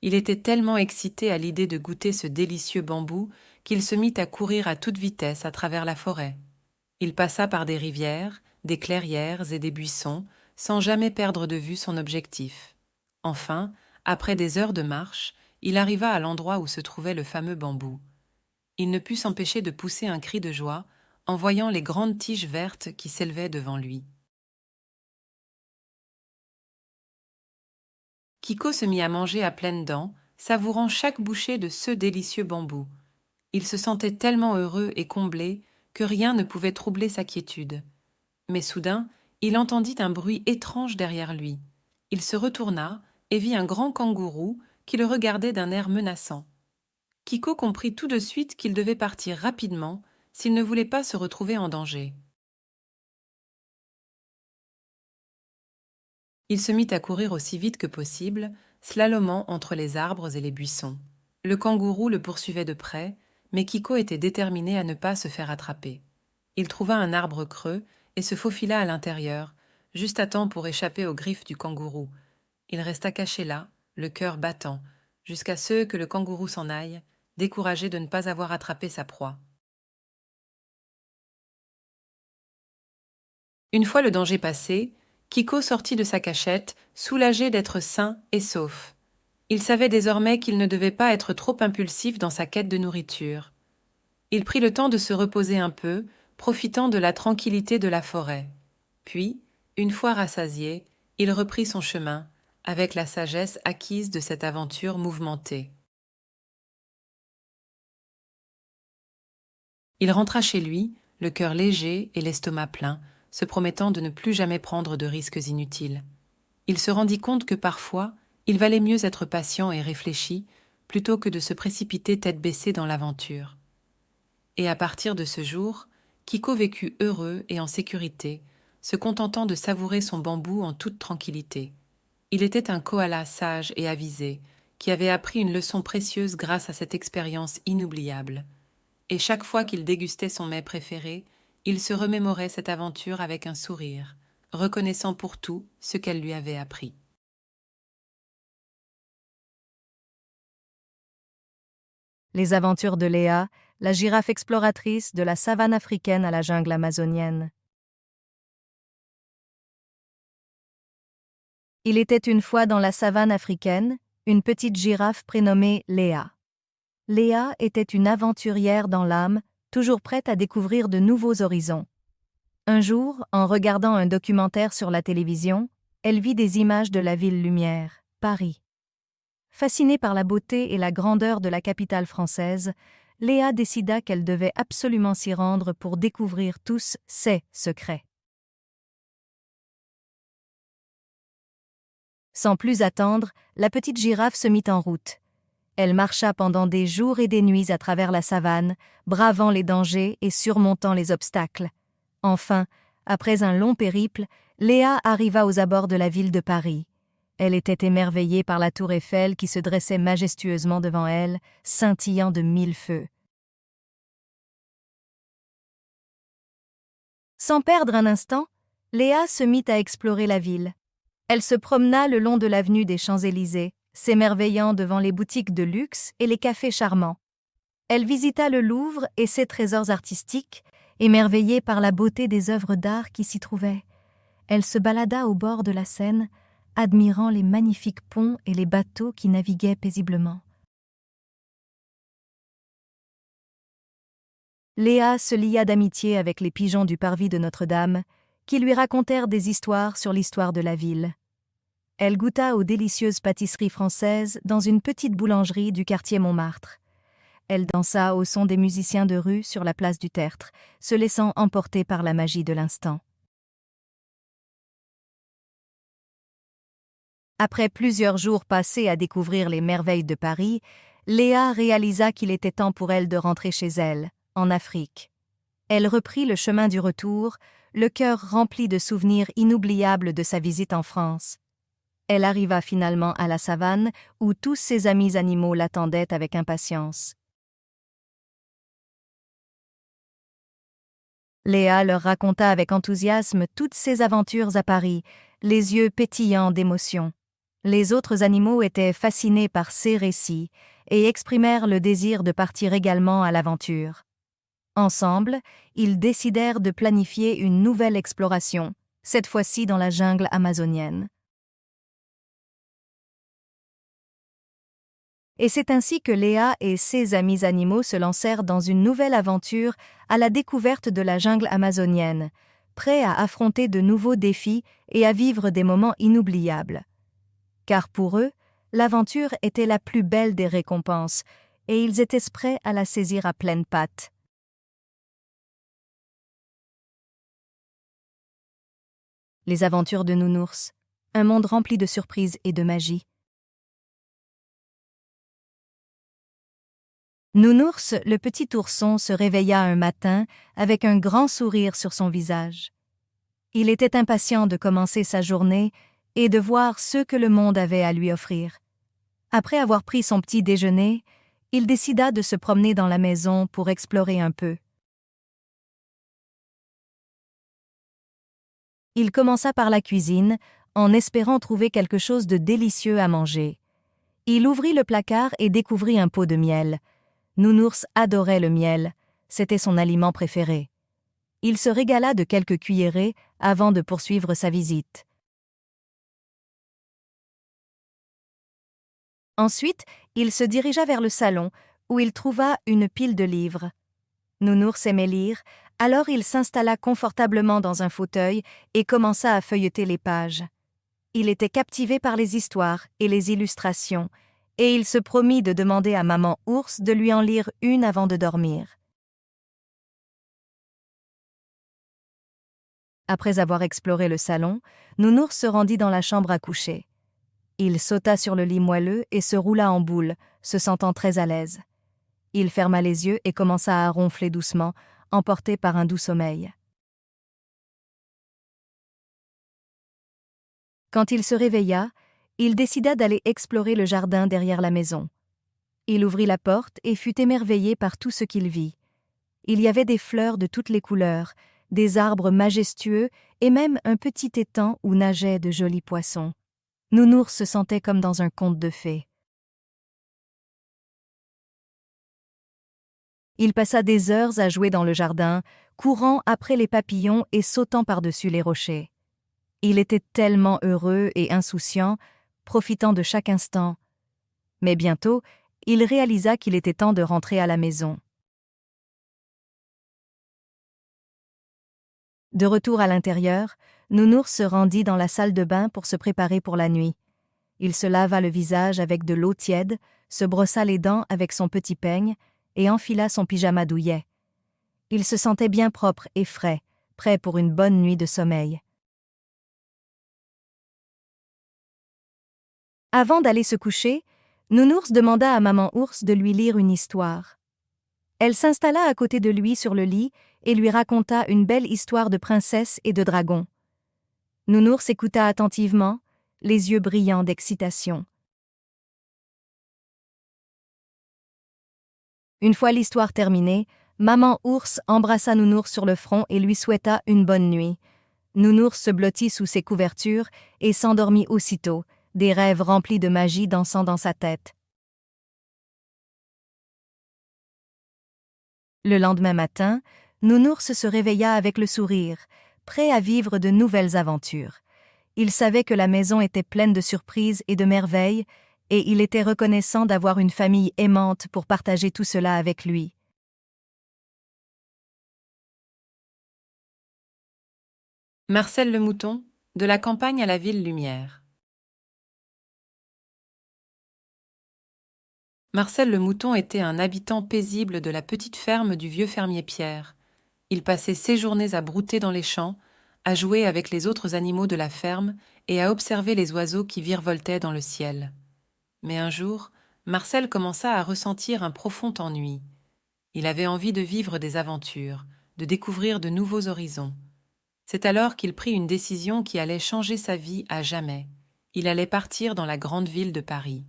Il était tellement excité à l'idée de goûter ce délicieux bambou qu'il se mit à courir à toute vitesse à travers la forêt. Il passa par des rivières, des clairières et des buissons, sans jamais perdre de vue son objectif. Enfin, après des heures de marche, il arriva à l'endroit où se trouvait le fameux bambou. Il ne put s'empêcher de pousser un cri de joie en voyant les grandes tiges vertes qui s'élevaient devant lui. Kiko se mit à manger à pleines dents, savourant chaque bouchée de ce délicieux bambou. Il se sentait tellement heureux et comblé que rien ne pouvait troubler sa quiétude. Mais soudain, il entendit un bruit étrange derrière lui. Il se retourna et vit un grand kangourou qui le regardait d'un air menaçant. Kiko comprit tout de suite qu'il devait partir rapidement s'il ne voulait pas se retrouver en danger. Il se mit à courir aussi vite que possible, slalomant entre les arbres et les buissons. Le kangourou le poursuivait de près, mais Kiko était déterminé à ne pas se faire attraper. Il trouva un arbre creux et se faufila à l'intérieur, juste à temps pour échapper aux griffes du kangourou. Il resta caché là, le cœur battant, jusqu'à ce que le kangourou s'en aille, découragé de ne pas avoir attrapé sa proie. Une fois le danger passé, Kiko sortit de sa cachette, soulagé d'être sain et sauf. Il savait désormais qu'il ne devait pas être trop impulsif dans sa quête de nourriture. Il prit le temps de se reposer un peu, profitant de la tranquillité de la forêt. Puis, une fois rassasié, il reprit son chemin, avec la sagesse acquise de cette aventure mouvementée. Il rentra chez lui, le cœur léger et l'estomac plein, se promettant de ne plus jamais prendre de risques inutiles. Il se rendit compte que parfois, il valait mieux être patient et réfléchi plutôt que de se précipiter tête baissée dans l'aventure. Et à partir de ce jour, Kiko vécut heureux et en sécurité, se contentant de savourer son bambou en toute tranquillité. Il était un koala sage et avisé, qui avait appris une leçon précieuse grâce à cette expérience inoubliable. Et chaque fois qu'il dégustait son mets préféré, il se remémorait cette aventure avec un sourire, reconnaissant pour tout ce qu'elle lui avait appris. Les aventures de Léa, la girafe exploratrice de la savane africaine à la jungle amazonienne. Il était une fois dans la savane africaine, une petite girafe prénommée Léa. Léa était une aventurière dans l'âme, toujours prête à découvrir de nouveaux horizons. Un jour, en regardant un documentaire sur la télévision, elle vit des images de la ville lumière, Paris. Fascinée par la beauté et la grandeur de la capitale française, Léa décida qu'elle devait absolument s'y rendre pour découvrir tous ses secrets. Sans plus attendre, la petite girafe se mit en route. Elle marcha pendant des jours et des nuits à travers la savane, bravant les dangers et surmontant les obstacles. Enfin, après un long périple, Léa arriva aux abords de la ville de Paris. Elle était émerveillée par la tour Eiffel qui se dressait majestueusement devant elle, scintillant de mille feux. Sans perdre un instant, Léa se mit à explorer la ville. Elle se promena le long de l'avenue des Champs-Élysées, s'émerveillant devant les boutiques de luxe et les cafés charmants. Elle visita le Louvre et ses trésors artistiques, émerveillée par la beauté des œuvres d'art qui s'y trouvaient. Elle se balada au bord de la Seine, admirant les magnifiques ponts et les bateaux qui naviguaient paisiblement. Léa se lia d'amitié avec les pigeons du parvis de Notre-Dame, qui lui racontèrent des histoires sur l'histoire de la ville. Elle goûta aux délicieuses pâtisseries françaises dans une petite boulangerie du quartier Montmartre. Elle dansa au son des musiciens de rue sur la place du Tertre, se laissant emporter par la magie de l'instant. Après plusieurs jours passés à découvrir les merveilles de Paris, Léa réalisa qu'il était temps pour elle de rentrer chez elle, en Afrique. Elle reprit le chemin du retour, le cœur rempli de souvenirs inoubliables de sa visite en France. Elle arriva finalement à la savane, où tous ses amis animaux l'attendaient avec impatience. Léa leur raconta avec enthousiasme toutes ses aventures à Paris, les yeux pétillants d'émotion. Les autres animaux étaient fascinés par ces récits et exprimèrent le désir de partir également à l'aventure. Ensemble, ils décidèrent de planifier une nouvelle exploration, cette fois-ci dans la jungle amazonienne. Et c'est ainsi que Léa et ses amis animaux se lancèrent dans une nouvelle aventure à la découverte de la jungle amazonienne, prêts à affronter de nouveaux défis et à vivre des moments inoubliables. Car pour eux, l'aventure était la plus belle des récompenses, et ils étaient prêts à la saisir à pleines pattes. Les aventures de Nounours, un monde rempli de surprises et de magie. Nounours, le petit ourson, se réveilla un matin avec un grand sourire sur son visage. Il était impatient de commencer sa journée et de voir ce que le monde avait à lui offrir. Après avoir pris son petit déjeuner, il décida de se promener dans la maison pour explorer un peu. Il commença par la cuisine, en espérant trouver quelque chose de délicieux à manger. Il ouvrit le placard et découvrit un pot de miel. Nounours adorait le miel, c'était son aliment préféré. Il se régala de quelques cuillerées avant de poursuivre sa visite. Ensuite, il se dirigea vers le salon, où il trouva une pile de livres. Nounours aimait lire, alors il s'installa confortablement dans un fauteuil et commença à feuilleter les pages. Il était captivé par les histoires et les illustrations, et il se promit de demander à maman ours de lui en lire une avant de dormir. Après avoir exploré le salon, Nounours se rendit dans la chambre à coucher. Il sauta sur le lit moelleux et se roula en boule, se sentant très à l'aise. Il ferma les yeux et commença à ronfler doucement, emporté par un doux sommeil. Quand il se réveilla, il décida d'aller explorer le jardin derrière la maison. Il ouvrit la porte et fut émerveillé par tout ce qu'il vit. Il y avait des fleurs de toutes les couleurs, des arbres majestueux et même un petit étang où nageaient de jolis poissons. Nounours se sentait comme dans un conte de fées. Il passa des heures à jouer dans le jardin, courant après les papillons et sautant par-dessus les rochers. Il était tellement heureux et insouciant, profitant de chaque instant. Mais bientôt, il réalisa qu'il était temps de rentrer à la maison. De retour à l'intérieur, Nounours se rendit dans la salle de bain pour se préparer pour la nuit. Il se lava le visage avec de l'eau tiède, se brossa les dents avec son petit peigne et enfila son pyjama douillet. Il se sentait bien propre et frais, prêt pour une bonne nuit de sommeil. Avant d'aller se coucher, Nounours demanda à maman ours de lui lire une histoire. Elle s'installa à côté de lui sur le lit et lui raconta une belle histoire de princesse et de dragon. Nounours écouta attentivement, les yeux brillants d'excitation. Une fois l'histoire terminée, maman ours embrassa Nounours sur le front et lui souhaita une bonne nuit. Nounours se blottit sous ses couvertures et s'endormit aussitôt, des rêves remplis de magie dansant dans sa tête. Le lendemain matin, Nounours se réveilla avec le sourire, prêt à vivre de nouvelles aventures. Il savait que la maison était pleine de surprises et de merveilles, et il était reconnaissant d'avoir une famille aimante pour partager tout cela avec lui. Marcel le mouton, de la campagne à la ville lumière. Marcel le mouton était un habitant paisible de la petite ferme du vieux fermier Pierre. Il passait ses journées à brouter dans les champs, à jouer avec les autres animaux de la ferme et à observer les oiseaux qui virevoltaient dans le ciel. Mais un jour, Marcel commença à ressentir un profond ennui. Il avait envie de vivre des aventures, de découvrir de nouveaux horizons. C'est alors qu'il prit une décision qui allait changer sa vie à jamais. Il allait partir dans la grande ville de Paris.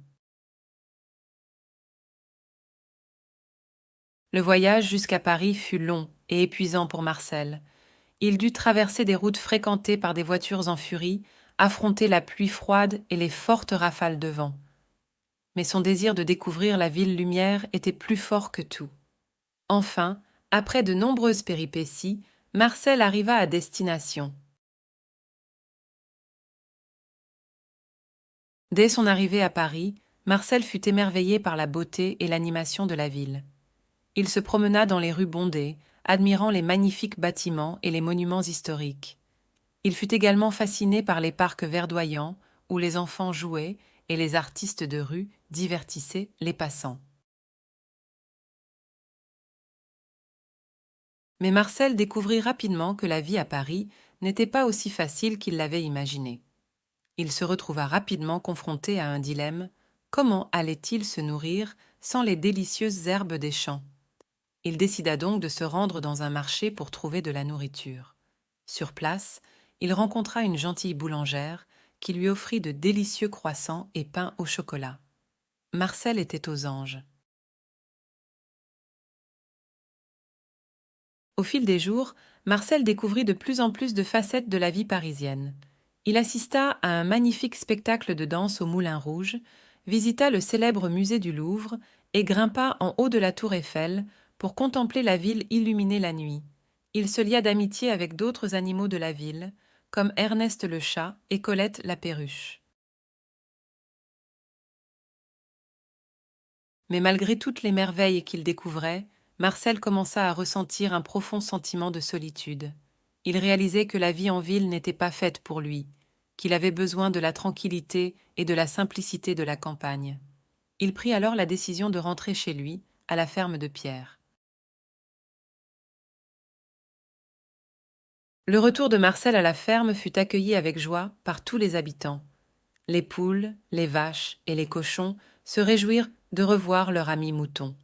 Le voyage jusqu'à Paris fut long et épuisant pour Marcel. Il dut traverser des routes fréquentées par des voitures en furie, affronter la pluie froide et les fortes rafales de vent. Mais son désir de découvrir la ville lumière était plus fort que tout. Enfin, après de nombreuses péripéties, Marcel arriva à destination. Dès son arrivée à Paris, Marcel fut émerveillé par la beauté et l'animation de la ville. Il se promena dans les rues bondées, admirant les magnifiques bâtiments et les monuments historiques. Il fut également fasciné par les parcs verdoyants, où les enfants jouaient et les artistes de rue divertissaient les passants. Mais Marcel découvrit rapidement que la vie à Paris n'était pas aussi facile qu'il l'avait imaginé. Il se retrouva rapidement confronté à un dilemme: comment allait-il se nourrir sans les délicieuses herbes des champs. Il décida donc de se rendre dans un marché pour trouver de la nourriture. Sur place, il rencontra une gentille boulangère qui lui offrit de délicieux croissants et pain au chocolat. Marcel était aux anges. Au fil des jours, Marcel découvrit de plus en plus de facettes de la vie parisienne. Il assista à un magnifique spectacle de danse au Moulin Rouge, visita le célèbre musée du Louvre et grimpa en haut de la tour Eiffel pour contempler la ville illuminée la nuit. Il se lia d'amitié avec d'autres animaux de la ville, comme Ernest le chat et Colette la perruche. Mais malgré toutes les merveilles qu'il découvrait, Marcel commença à ressentir un profond sentiment de solitude. Il réalisait que la vie en ville n'était pas faite pour lui, qu'il avait besoin de la tranquillité et de la simplicité de la campagne. Il prit alors la décision de rentrer chez lui, à la ferme de Pierre. Le retour de Marcel à la ferme fut accueilli avec joie par tous les habitants. Les poules, les vaches et les cochons se réjouirent de revoir leur ami mouton.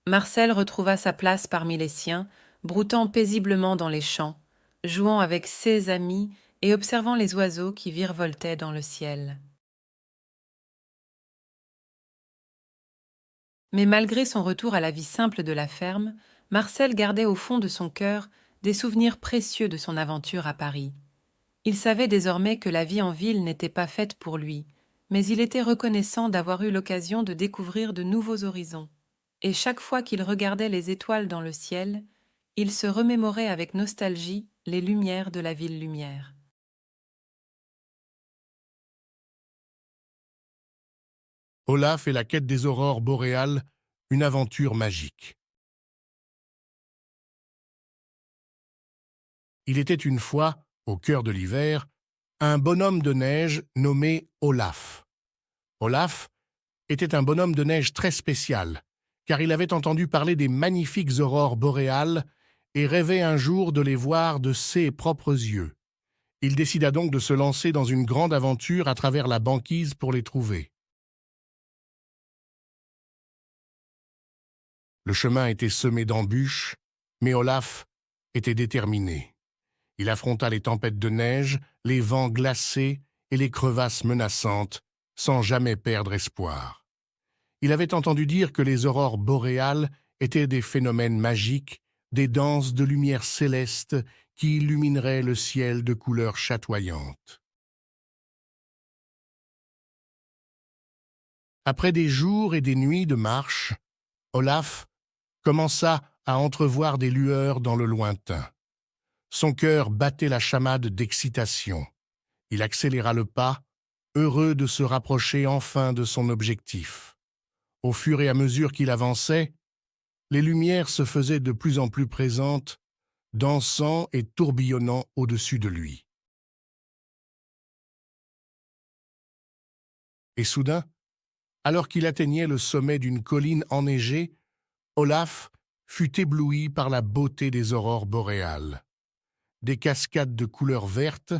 Marcel retrouva sa place parmi les siens, broutant paisiblement dans les champs, jouant avec ses amis et observant les oiseaux qui virevoltaient dans le ciel. Mais malgré son retour à la vie simple de la ferme, Marcel gardait au fond de son cœur des souvenirs précieux de son aventure à Paris. Il savait désormais que la vie en ville n'était pas faite pour lui, mais il était reconnaissant d'avoir eu l'occasion de découvrir de nouveaux horizons. Et chaque fois qu'il regardait les étoiles dans le ciel, il se remémorait avec nostalgie les lumières de la ville lumière. Olaf et la quête des aurores boréales, une aventure magique. Il était une fois, au cœur de l'hiver, un bonhomme de neige nommé Olaf. Olaf était un bonhomme de neige très spécial, car il avait entendu parler des magnifiques aurores boréales et rêvait un jour de les voir de ses propres yeux. Il décida donc de se lancer dans une grande aventure à travers la banquise pour les trouver. Le chemin était semé d'embûches, mais Olaf était déterminé. Il affronta les tempêtes de neige, les vents glacés et les crevasses menaçantes, sans jamais perdre espoir. Il avait entendu dire que les aurores boréales étaient des phénomènes magiques, des danses de lumière céleste qui illumineraient le ciel de couleurs chatoyantes. Après des jours et des nuits de marche, Olaf commença à entrevoir des lueurs dans le lointain. Son cœur battait la chamade d'excitation. Il accéléra le pas, heureux de se rapprocher enfin de son objectif. Au fur et à mesure qu'il avançait, les lumières se faisaient de plus en plus présentes, dansant et tourbillonnant au-dessus de lui. Et soudain, alors qu'il atteignait le sommet d'une colline enneigée, Olaf fut ébloui par la beauté des aurores boréales. Des cascades de couleurs vertes,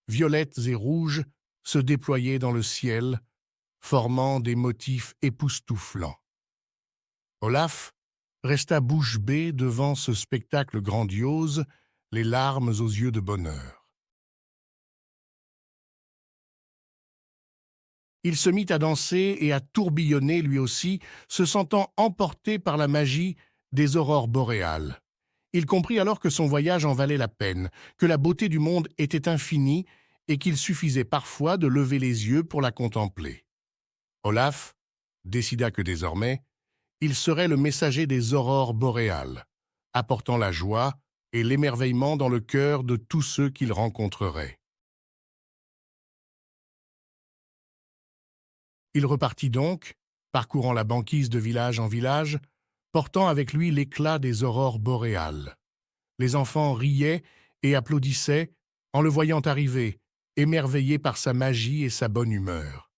violettes et rouges se déployaient dans le ciel, formant des motifs époustouflants. Olaf resta bouche bée devant ce spectacle grandiose, les larmes aux yeux de bonheur. Il se mit à danser et à tourbillonner lui aussi, se sentant emporté par la magie des aurores boréales. Il comprit alors que son voyage en valait la peine, que la beauté du monde était infinie et qu'il suffisait parfois de lever les yeux pour la contempler. Olaf décida que désormais, il serait le messager des aurores boréales, apportant la joie et l'émerveillement dans le cœur de tous ceux qu'il rencontrerait. Il repartit donc, parcourant la banquise de village en village, portant avec lui l'éclat des aurores boréales. Les enfants riaient et applaudissaient en le voyant arriver, émerveillés par sa magie et sa bonne humeur.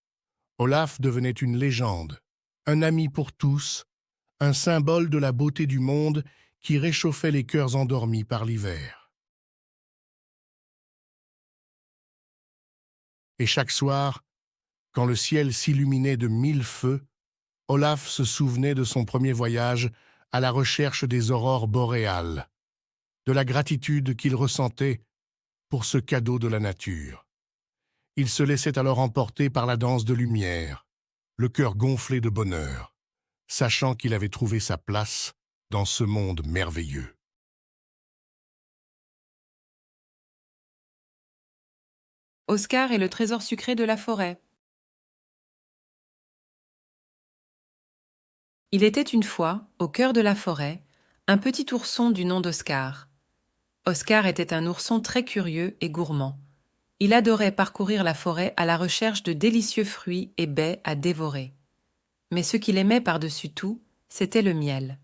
Olaf devenait une légende, un ami pour tous, un symbole de la beauté du monde qui réchauffait les cœurs endormis par l'hiver. Et chaque soir, quand le ciel s'illuminait de 1000 feux, Olaf se souvenait de son premier voyage à la recherche des aurores boréales, de la gratitude qu'il ressentait pour ce cadeau de la nature. Il se laissait alors emporter par la danse de lumière, le cœur gonflé de bonheur, sachant qu'il avait trouvé sa place dans ce monde merveilleux. Oscar et le trésor sucré de la forêt. Il était une fois, au cœur de la forêt, un petit ourson du nom d'Oscar. Oscar était un ourson très curieux et gourmand. Il adorait parcourir la forêt à la recherche de délicieux fruits et baies à dévorer. Mais ce qu'il aimait par-dessus tout, c'était le miel.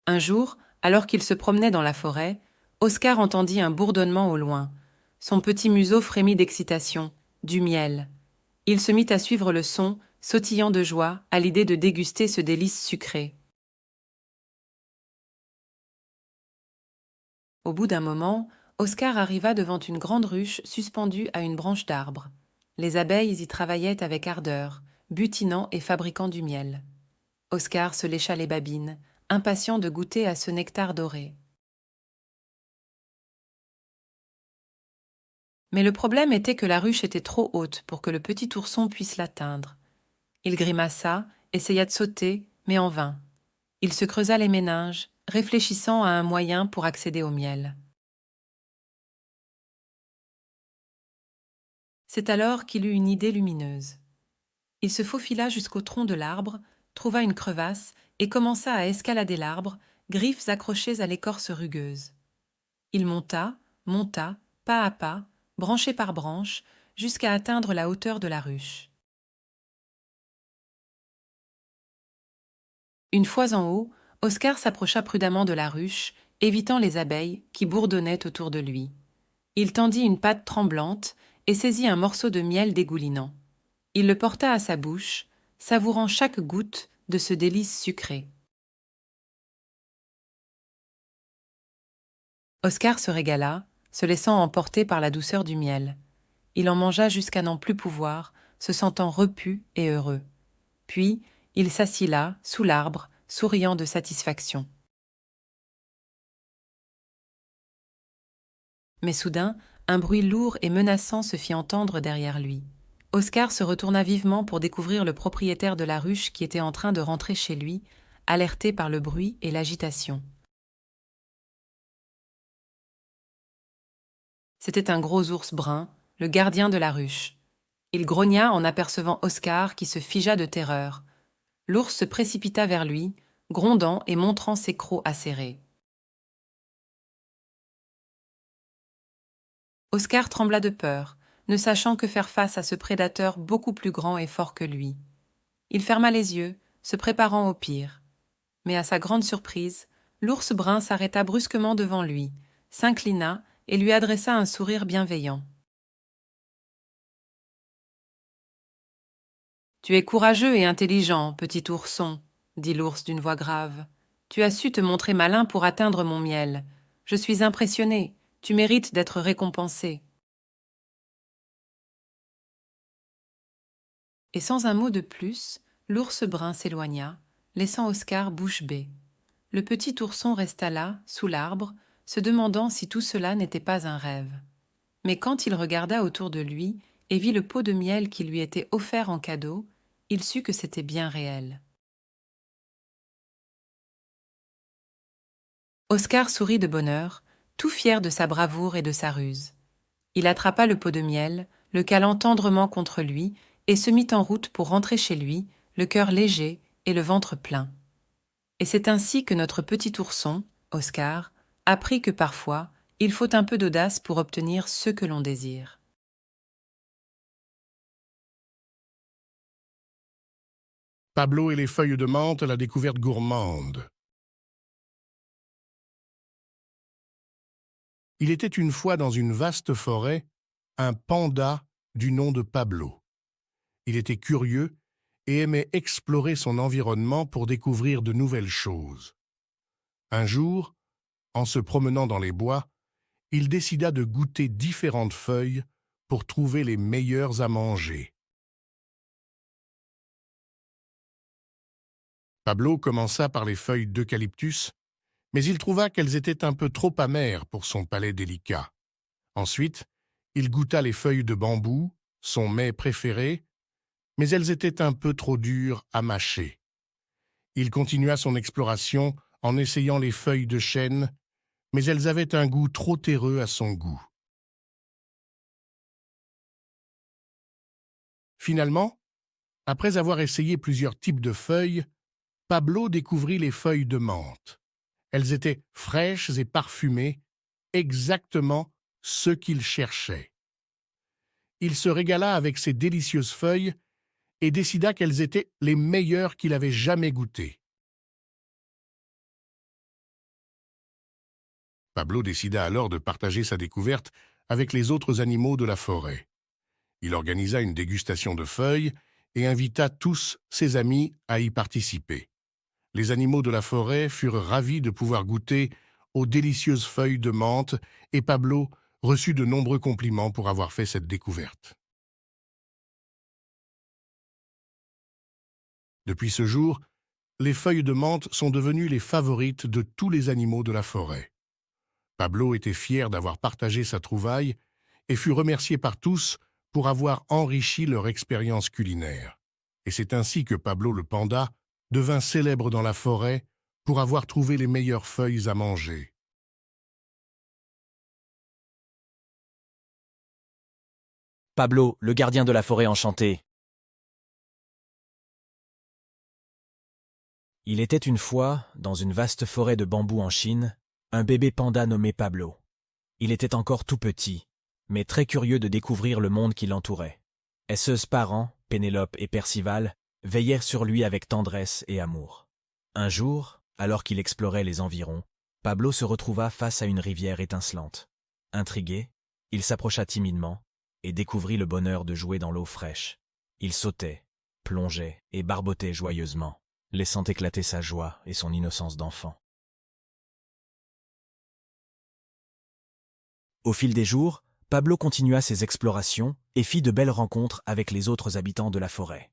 Un jour, alors qu'il se promenait dans la forêt, Oscar entendit un bourdonnement au loin. Son petit museau frémit d'excitation, du miel. Il se mit à suivre le son, sautillant de joie à l'idée de déguster ce délice sucré. Au bout d'un moment, Oscar arriva devant une grande ruche suspendue à une branche d'arbre. Les abeilles y travaillaient avec ardeur, butinant et fabriquant du miel. Oscar se lécha les babines, impatient de goûter à ce nectar doré. Mais le problème était que la ruche était trop haute pour que le petit ourson puisse l'atteindre. Il grimaça, essaya de sauter, mais en vain. Il se creusa les méninges, réfléchissant à un moyen pour accéder au miel. C'est alors qu'il eut une idée lumineuse. Il se faufila jusqu'au tronc de l'arbre, trouva une crevasse et commença à escalader l'arbre, griffes accrochées à l'écorce rugueuse. Il monta, pas à pas, branche par branche, jusqu'à atteindre la hauteur de la ruche. Une fois en haut, Oscar s'approcha prudemment de la ruche, évitant les abeilles qui bourdonnaient autour de lui. Il tendit une patte tremblante et saisit un morceau de miel dégoulinant. Il le porta à sa bouche, savourant chaque goutte de ce délice sucré. Oscar se régala, se laissant emporter par la douceur du miel. Il en mangea jusqu'à n'en plus pouvoir, se sentant repu et heureux. Puis, il s'assit là, sous l'arbre, souriant de satisfaction. Mais soudain, un bruit lourd et menaçant se fit entendre derrière lui. Oscar se retourna vivement pour découvrir le propriétaire de la ruche qui était en train de rentrer chez lui, alerté par le bruit et l'agitation. C'était un gros ours brun, le gardien de la ruche. Il grogna en apercevant Oscar qui se figea de terreur. L'ours se précipita vers lui, grondant et montrant ses crocs acérés. Oscar trembla de peur, ne sachant que faire face à ce prédateur beaucoup plus grand et fort que lui. Il ferma les yeux, se préparant au pire. Mais à sa grande surprise, l'ours brun s'arrêta brusquement devant lui, s'inclina et lui adressa un sourire bienveillant. « Tu es courageux et intelligent, petit ourson, » dit l'ours d'une voix grave. « Tu as su te montrer malin pour atteindre mon miel. Je suis impressionné, tu mérites d'être récompensé. » Et sans un mot de plus, l'ours brun s'éloigna, laissant Oscar bouche bée. Le petit ourson resta là, sous l'arbre, se demandant si tout cela n'était pas un rêve. Mais quand il regarda autour de lui et vit le pot de miel qui lui était offert en cadeau, il sut que c'était bien réel. Oscar sourit de bonheur, tout fier de sa bravoure et de sa ruse. Il attrapa le pot de miel, le calant tendrement contre lui, et se mit en route pour rentrer chez lui, le cœur léger et le ventre plein. Et c'est ainsi que notre petit ourson, Oscar, apprit que parfois, il faut un peu d'audace pour obtenir ce que l'on désire. Pablo et les feuilles de menthe, la découverte gourmande. Il était une fois dans une vaste forêt un panda du nom de Pablo. Il était curieux et aimait explorer son environnement pour découvrir de nouvelles choses. Un jour, en se promenant dans les bois, il décida de goûter différentes feuilles pour trouver les meilleures à manger. Pablo commença par les feuilles d'eucalyptus, mais il trouva qu'elles étaient un peu trop amères pour son palais délicat. Ensuite, il goûta les feuilles de bambou, son mets préféré, mais elles étaient un peu trop dures à mâcher. Il continua son exploration en essayant les feuilles de chêne, mais elles avaient un goût trop terreux à son goût. Finalement, après avoir essayé plusieurs types de feuilles, Pablo découvrit les feuilles de menthe. Elles étaient fraîches et parfumées, exactement ce qu'il cherchait. Il se régala avec ces délicieuses feuilles et décida qu'elles étaient les meilleures qu'il avait jamais goûtées. Pablo décida alors de partager sa découverte avec les autres animaux de la forêt. Il organisa une dégustation de feuilles et invita tous ses amis à y participer. Les animaux de la forêt furent ravis de pouvoir goûter aux délicieuses feuilles de menthe et Pablo reçut de nombreux compliments pour avoir fait cette découverte. Depuis ce jour, les feuilles de menthe sont devenues les favorites de tous les animaux de la forêt. Pablo était fier d'avoir partagé sa trouvaille et fut remercié par tous pour avoir enrichi leur expérience culinaire. Et c'est ainsi que Pablo le panda devint célèbre dans la forêt pour avoir trouvé les meilleures feuilles à manger. Pablo, le gardien de la forêt enchanté. Il était une fois, dans une vaste forêt de bambous en Chine, un bébé panda nommé Pablo. Il était encore tout petit, mais très curieux de découvrir le monde qui l'entourait. Ses parents, Pénélope et Percival, veillèrent sur lui avec tendresse et amour. Un jour, alors qu'il explorait les environs, Pablo se retrouva face à une rivière étincelante. Intrigué, il s'approcha timidement et découvrit le bonheur de jouer dans l'eau fraîche. Il sautait, plongeait et barbotait joyeusement, laissant éclater sa joie et son innocence d'enfant. Au fil des jours, Pablo continua ses explorations et fit de belles rencontres avec les autres habitants de la forêt.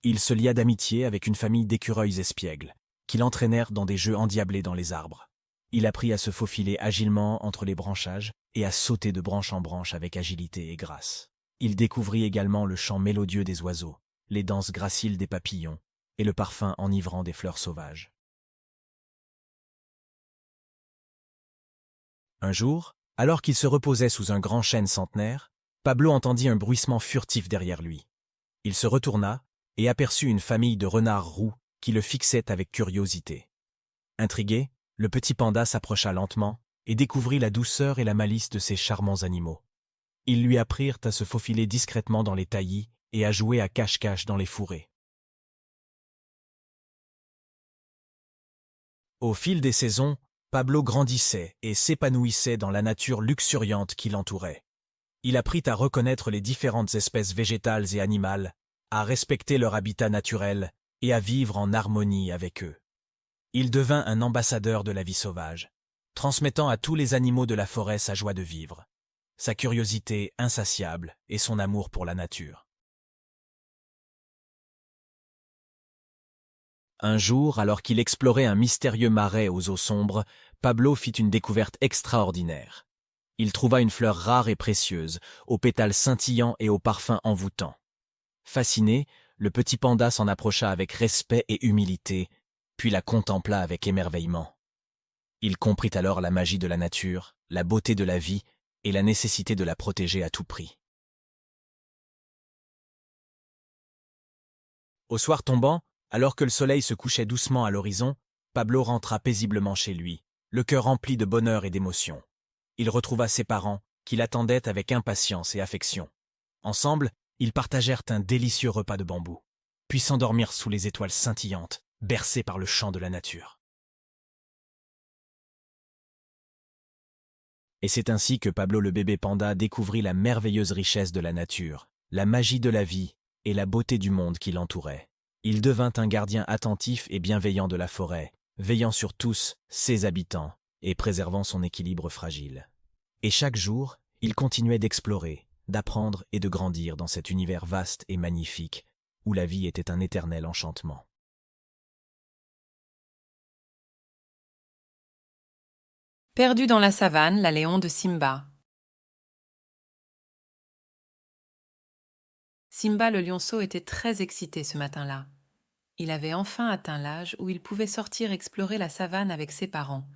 Il se lia d'amitié avec une famille d'écureuils espiègles, qui l'entraînèrent dans des jeux endiablés dans les arbres. Il apprit à se faufiler agilement entre les branchages et à sauter de branche en branche avec agilité et grâce. Il découvrit également le chant mélodieux des oiseaux, les danses graciles des papillons et le parfum enivrant des fleurs sauvages. Un jour, alors qu'il se reposait sous un grand chêne centenaire, Pablo entendit un bruissement furtif derrière lui. Il se retourna et aperçut une famille de renards roux qui le fixaient avec curiosité. Intrigué, le petit panda s'approcha lentement et découvrit la douceur et la malice de ces charmants animaux. Ils lui apprirent à se faufiler discrètement dans les taillis et à jouer à cache-cache dans les fourrés. Au fil des saisons, Pablo grandissait et s'épanouissait dans la nature luxuriante qui l'entourait. Il apprit à reconnaître les différentes espèces végétales et animales, à respecter leur habitat naturel et à vivre en harmonie avec eux. Il devint un ambassadeur de la vie sauvage, transmettant à tous les animaux de la forêt sa joie de vivre, sa curiosité insatiable et son amour pour la nature. Un jour, alors qu'il explorait un mystérieux marais aux eaux sombres, Pablo fit une découverte extraordinaire. Il trouva une fleur rare et précieuse, aux pétales scintillants et au parfum envoûtant. Fasciné, le petit panda s'en approcha avec respect et humilité, puis la contempla avec émerveillement. Il comprit alors la magie de la nature, la beauté de la vie et la nécessité de la protéger à tout prix. Au soir tombant, alors que le soleil se couchait doucement à l'horizon, Pablo rentra paisiblement chez lui, le cœur rempli de bonheur et d'émotion. Il retrouva ses parents, qui l'attendaient avec impatience et affection. Ensemble, ils partagèrent un délicieux repas de bambou, puis s'endormirent sous les étoiles scintillantes, bercés par le chant de la nature. Et c'est ainsi que Pablo le bébé panda découvrit la merveilleuse richesse de la nature, la magie de la vie et la beauté du monde qui l'entourait. Il devint un gardien attentif et bienveillant de la forêt, veillant sur tous ses habitants et préservant son équilibre fragile. Et chaque jour, il continuait d'explorer, d'apprendre et de grandir dans cet univers vaste et magnifique, où la vie était un éternel enchantement. Perdu dans la savane, la Léon de Simba. Simba le lionceau était très excité ce matin-là. Il avait enfin atteint l'âge où il pouvait sortir explorer la savane avec ses parents.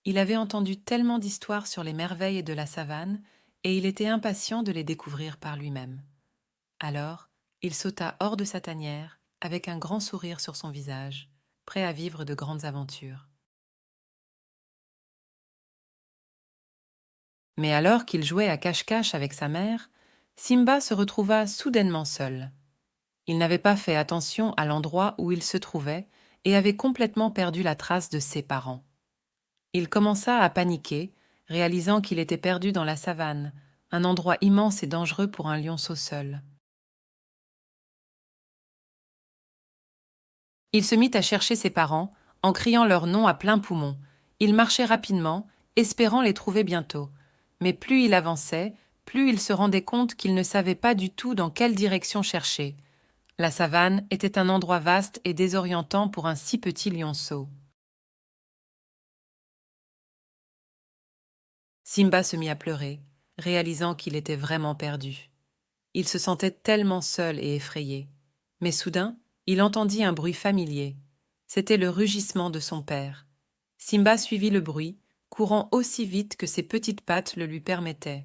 Il avait entendu tellement d'histoires sur les merveilles de la savane et il était impatient de les découvrir par lui-même. Alors, il sauta hors de sa tanière avec un grand sourire sur son visage, prêt à vivre de grandes aventures. Mais alors qu'il jouait à cache-cache avec sa mère, Simba se retrouva soudainement seul. Il n'avait pas fait attention à l'endroit où il se trouvait et avait complètement perdu la trace de ses parents. Il commença à paniquer, réalisant qu'il était perdu dans la savane, un endroit immense et dangereux pour un lionceau seul. Il se mit à chercher ses parents, en criant leur nom à plein poumon. Il marchait rapidement, espérant les trouver bientôt. Mais plus il avançait, plus il se rendait compte qu'il ne savait pas du tout dans quelle direction chercher. La savane était un endroit vaste et désorientant pour un si petit lionceau. Simba se mit à pleurer, réalisant qu'il était vraiment perdu. Il se sentait tellement seul et effrayé. Mais soudain, il entendit un bruit familier. C'était le rugissement de son père. Simba suivit le bruit, courant aussi vite que ses petites pattes le lui permettaient.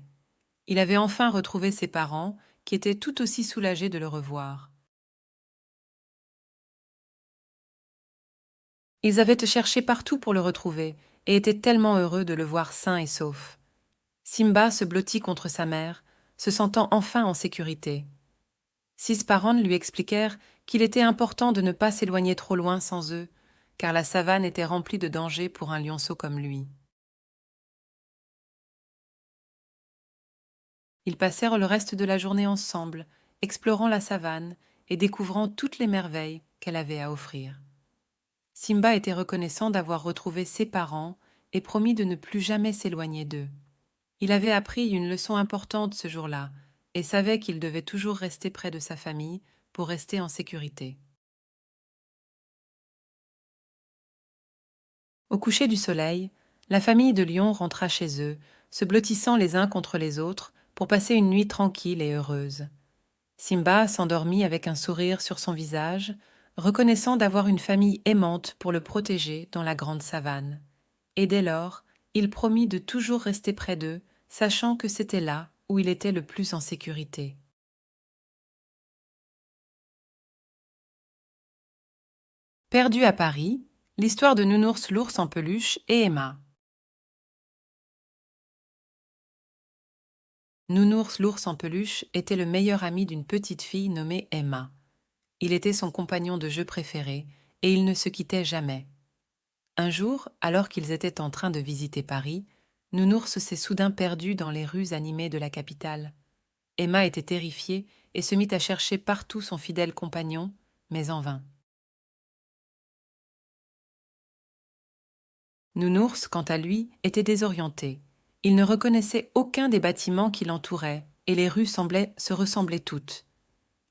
Il avait enfin retrouvé ses parents, qui étaient tout aussi soulagés de le revoir. Ils avaient cherché partout pour le retrouver, et étaient tellement heureux de le voir sain et sauf. Simba se blottit contre sa mère, se sentant enfin en sécurité. Six parents lui expliquèrent qu'il était important de ne pas s'éloigner trop loin sans eux, car la savane était remplie de dangers pour un lionceau comme lui. Ils passèrent le reste de la journée ensemble, explorant la savane et découvrant toutes les merveilles qu'elle avait à offrir. Simba était reconnaissant d'avoir retrouvé ses parents et promit de ne plus jamais s'éloigner d'eux. Il avait appris une leçon importante ce jour-là et savait qu'il devait toujours rester près de sa famille pour rester en sécurité. Au coucher du soleil, la famille de lions rentra chez eux, se blottissant les uns contre les autres pour passer une nuit tranquille et heureuse. Simba s'endormit avec un sourire sur son visage, reconnaissant d'avoir une famille aimante pour le protéger dans la grande savane. Et dès lors, il promit de toujours rester près d'eux, sachant que c'était là où il était le plus en sécurité. Perdu à Paris, l'histoire de Nounours l'ours en peluche et Emma. Nounours l'ours en peluche était le meilleur ami d'une petite fille nommée Emma. Il était son compagnon de jeu préféré et ils ne se quittaient jamais. Un jour, alors qu'ils étaient en train de visiter Paris, Nounours s'est soudain perdu dans les rues animées de la capitale. Emma était terrifiée et se mit à chercher partout son fidèle compagnon, mais en vain. Nounours, quant à lui, était désorienté. Il ne reconnaissait aucun des bâtiments qui l'entouraient, et les rues semblaient se ressembler toutes.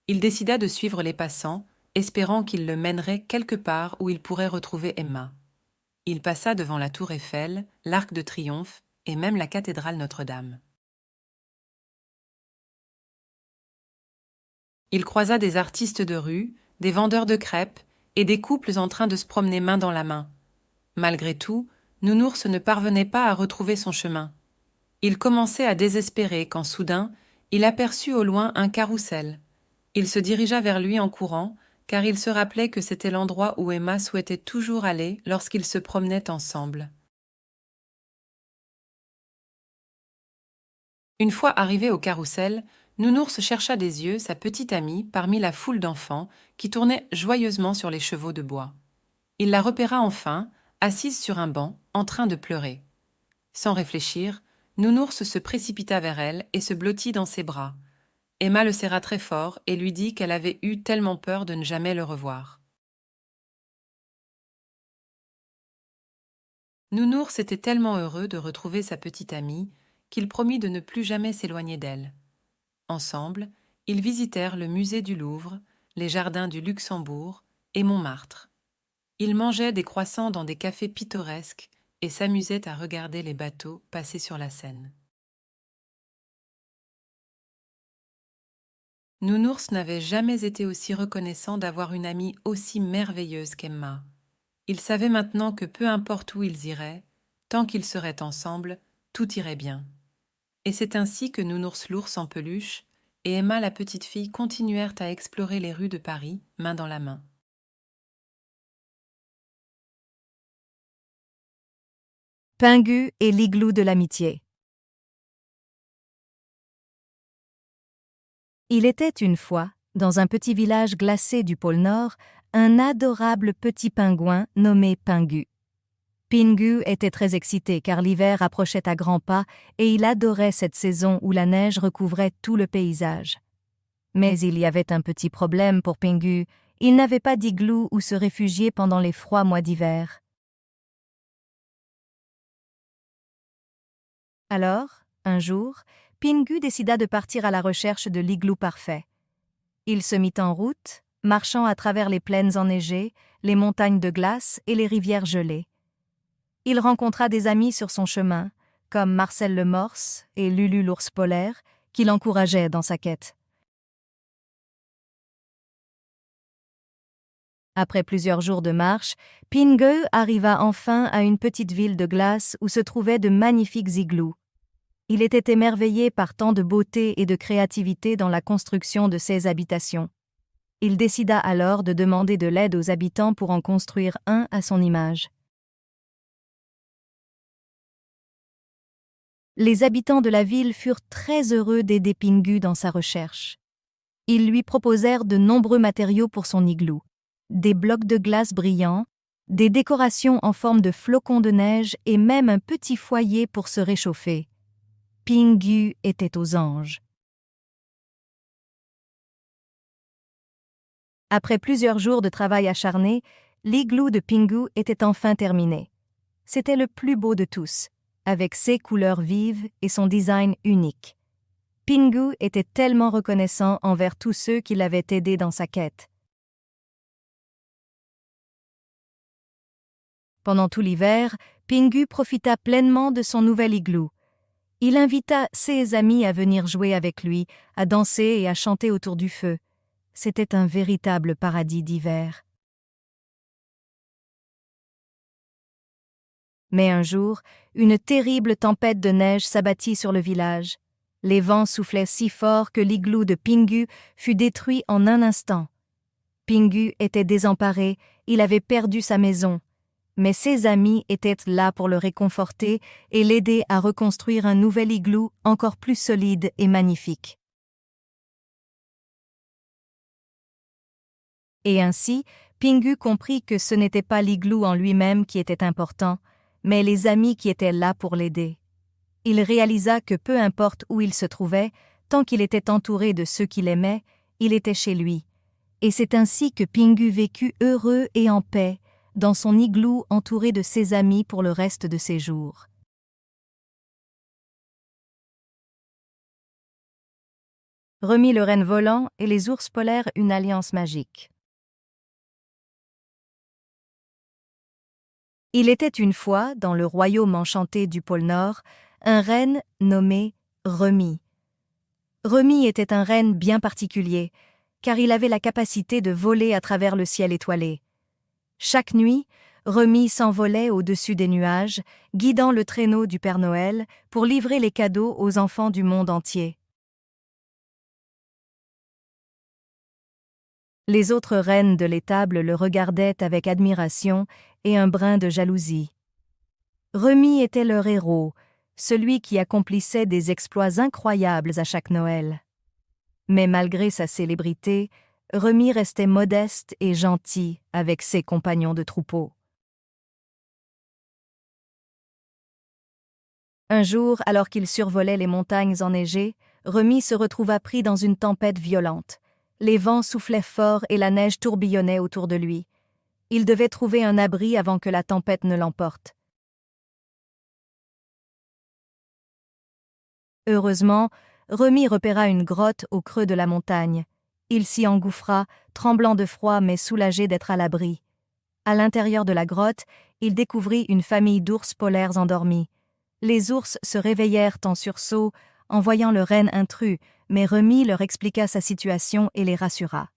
Il décida de suivre les passants, espérant qu'ils le mèneraient quelque part où il pourrait retrouver Emma. Il passa devant la tour Eiffel, l'Arc de Triomphe et même la cathédrale Notre-Dame. Il croisa des artistes de rue, des vendeurs de crêpes et des couples en train de se promener main dans la main. Malgré tout, Nounours ne parvenait pas à retrouver son chemin. Il commençait à désespérer quand soudain, il aperçut au loin un carrousel. Il se dirigea vers lui en courant, car il se rappelait que c'était l'endroit où Emma souhaitait toujours aller lorsqu'ils se promenaient ensemble. Une fois arrivé au carrousel, Nounours chercha des yeux sa petite amie parmi la foule d'enfants qui tournaient joyeusement sur les chevaux de bois. Il la repéra enfin, assise sur un banc, en train de pleurer. Sans réfléchir, Nounours se précipita vers elle et se blottit dans ses bras. Emma le serra très fort et lui dit qu'elle avait eu tellement peur de ne jamais le revoir. Nounours était tellement heureux de retrouver sa petite amie qu'il promit de ne plus jamais s'éloigner d'elle. Ensemble, ils visitèrent le musée du Louvre, les jardins du Luxembourg et Montmartre. Ils mangeaient des croissants dans des cafés pittoresques et s'amusait à regarder les bateaux passer sur la Seine. Nounours n'avait jamais été aussi reconnaissant d'avoir une amie aussi merveilleuse qu'Emma. Il savait maintenant que peu importe où ils iraient, tant qu'ils seraient ensemble, tout irait bien. Et c'est ainsi que Nounours l'ours en peluche et Emma la petite fille continuèrent à explorer les rues de Paris, main dans la main. Pingu et l'igloo de l'amitié. Il était une fois, dans un petit village glacé du pôle Nord, un adorable petit pingouin nommé Pingu. Pingu était très excité car l'hiver approchait à grands pas et il adorait cette saison où la neige recouvrait tout le paysage. Mais il y avait un petit problème pour Pingu, il n'avait pas d'igloo où se réfugier pendant les froids mois d'hiver. Alors, un jour, Pingu décida de partir à la recherche de l'igloo parfait. Il se mit en route, marchant à travers les plaines enneigées, les montagnes de glace et les rivières gelées. Il rencontra des amis sur son chemin, comme Marcel le morse et Lulu l'ours polaire, qui l'encourageaient dans sa quête. Après plusieurs jours de marche, Pingu arriva enfin à une petite ville de glace où se trouvaient de magnifiques igloos. Il était émerveillé par tant de beauté et de créativité dans la construction de ces habitations. Il décida alors de demander de l'aide aux habitants pour en construire un à son image. Les habitants de la ville furent très heureux d'aider Pingu dans sa recherche. Ils lui proposèrent de nombreux matériaux pour son igloo, des blocs de glace brillants, des décorations en forme de flocons de neige et même un petit foyer pour se réchauffer. Pingu était aux anges. Après plusieurs jours de travail acharné, l'igloo de Pingu était enfin terminé. C'était le plus beau de tous, avec ses couleurs vives et son design unique. Pingu était tellement reconnaissant envers tous ceux qui l'avaient aidé dans sa quête. Pendant tout l'hiver, Pingu profita pleinement de son nouvel igloo. Il invita ses amis à venir jouer avec lui, à danser et à chanter autour du feu. C'était un véritable paradis d'hiver. Mais un jour, une terrible tempête de neige s'abattit sur le village. Les vents soufflaient si fort que l'igloo de Pingu fut détruit en un instant. Pingu était désemparé, il avait perdu sa maison. Mais ses amis étaient là pour le réconforter et l'aider à reconstruire un nouvel igloo encore plus solide et magnifique. Et ainsi, Pingu comprit que ce n'était pas l'igloo en lui-même qui était important, mais les amis qui étaient là pour l'aider. Il réalisa que peu importe où il se trouvait, tant qu'il était entouré de ceux qu'il aimait, il était chez lui. Et c'est ainsi que Pingu vécut heureux et en paix, dans son igloo entouré de ses amis pour le reste de ses jours. Remy le renne volant et les ours polaires une alliance magique. Il était une fois, dans le royaume enchanté du pôle Nord, un renne nommé Remy. Remy était un renne bien particulier, car il avait la capacité de voler à travers le ciel étoilé. Chaque nuit, Remy s'envolait au-dessus des nuages, guidant le traîneau du Père Noël pour livrer les cadeaux aux enfants du monde entier. Les autres reines de l'étable le regardaient avec admiration et un brin de jalousie. Remy était leur héros, celui qui accomplissait des exploits incroyables à chaque Noël. Mais malgré sa célébrité, Remy restait modeste et gentil avec ses compagnons de troupeau. Un jour, alors qu'il survolait les montagnes enneigées, Remy se retrouva pris dans une tempête violente. Les vents soufflaient fort et la neige tourbillonnait autour de lui. Il devait trouver un abri avant que la tempête ne l'emporte. Heureusement, Remy repéra une grotte au creux de la montagne. Il s'y engouffra, tremblant de froid mais soulagé d'être à l'abri. À l'intérieur de la grotte, il découvrit une famille d'ours polaires endormis. Les ours se réveillèrent en sursaut en voyant le renne intrus, mais Remy leur expliqua sa situation et les rassura.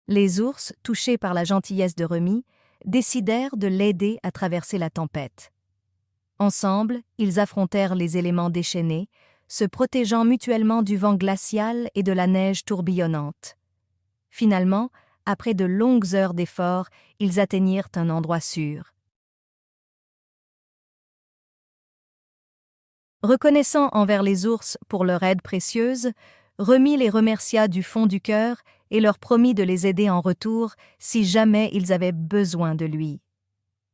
Les ours, touchés par la gentillesse de Remy, décidèrent de l'aider à traverser la tempête. Ensemble, ils affrontèrent les éléments déchaînés, se protégeant mutuellement du vent glacial et de la neige tourbillonnante. Finalement, après de longues heures d'efforts, ils atteignirent un endroit sûr. Reconnaissant envers les ours pour leur aide précieuse, Remy les remercia du fond du cœur et leur promit de les aider en retour si jamais ils avaient besoin de lui.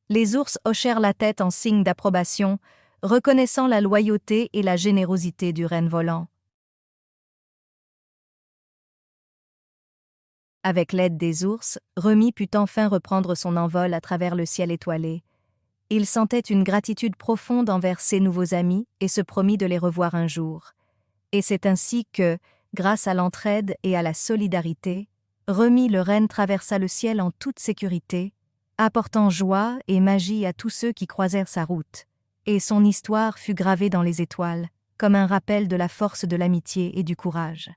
Les ours hochèrent la tête en signe d'approbation, reconnaissant la loyauté et la générosité du renne volant. Avec l'aide des ours, Remy put enfin reprendre son envol à travers le ciel étoilé. Il sentait une gratitude profonde envers ses nouveaux amis et se promit de les revoir un jour. Et c'est ainsi que, grâce à l'entraide et à la solidarité, Remy le renne traversa le ciel en toute sécurité, apportant joie et magie à tous ceux qui croisèrent sa route. Et son histoire fut gravée dans les étoiles, comme un rappel de la force de l'amitié et du courage.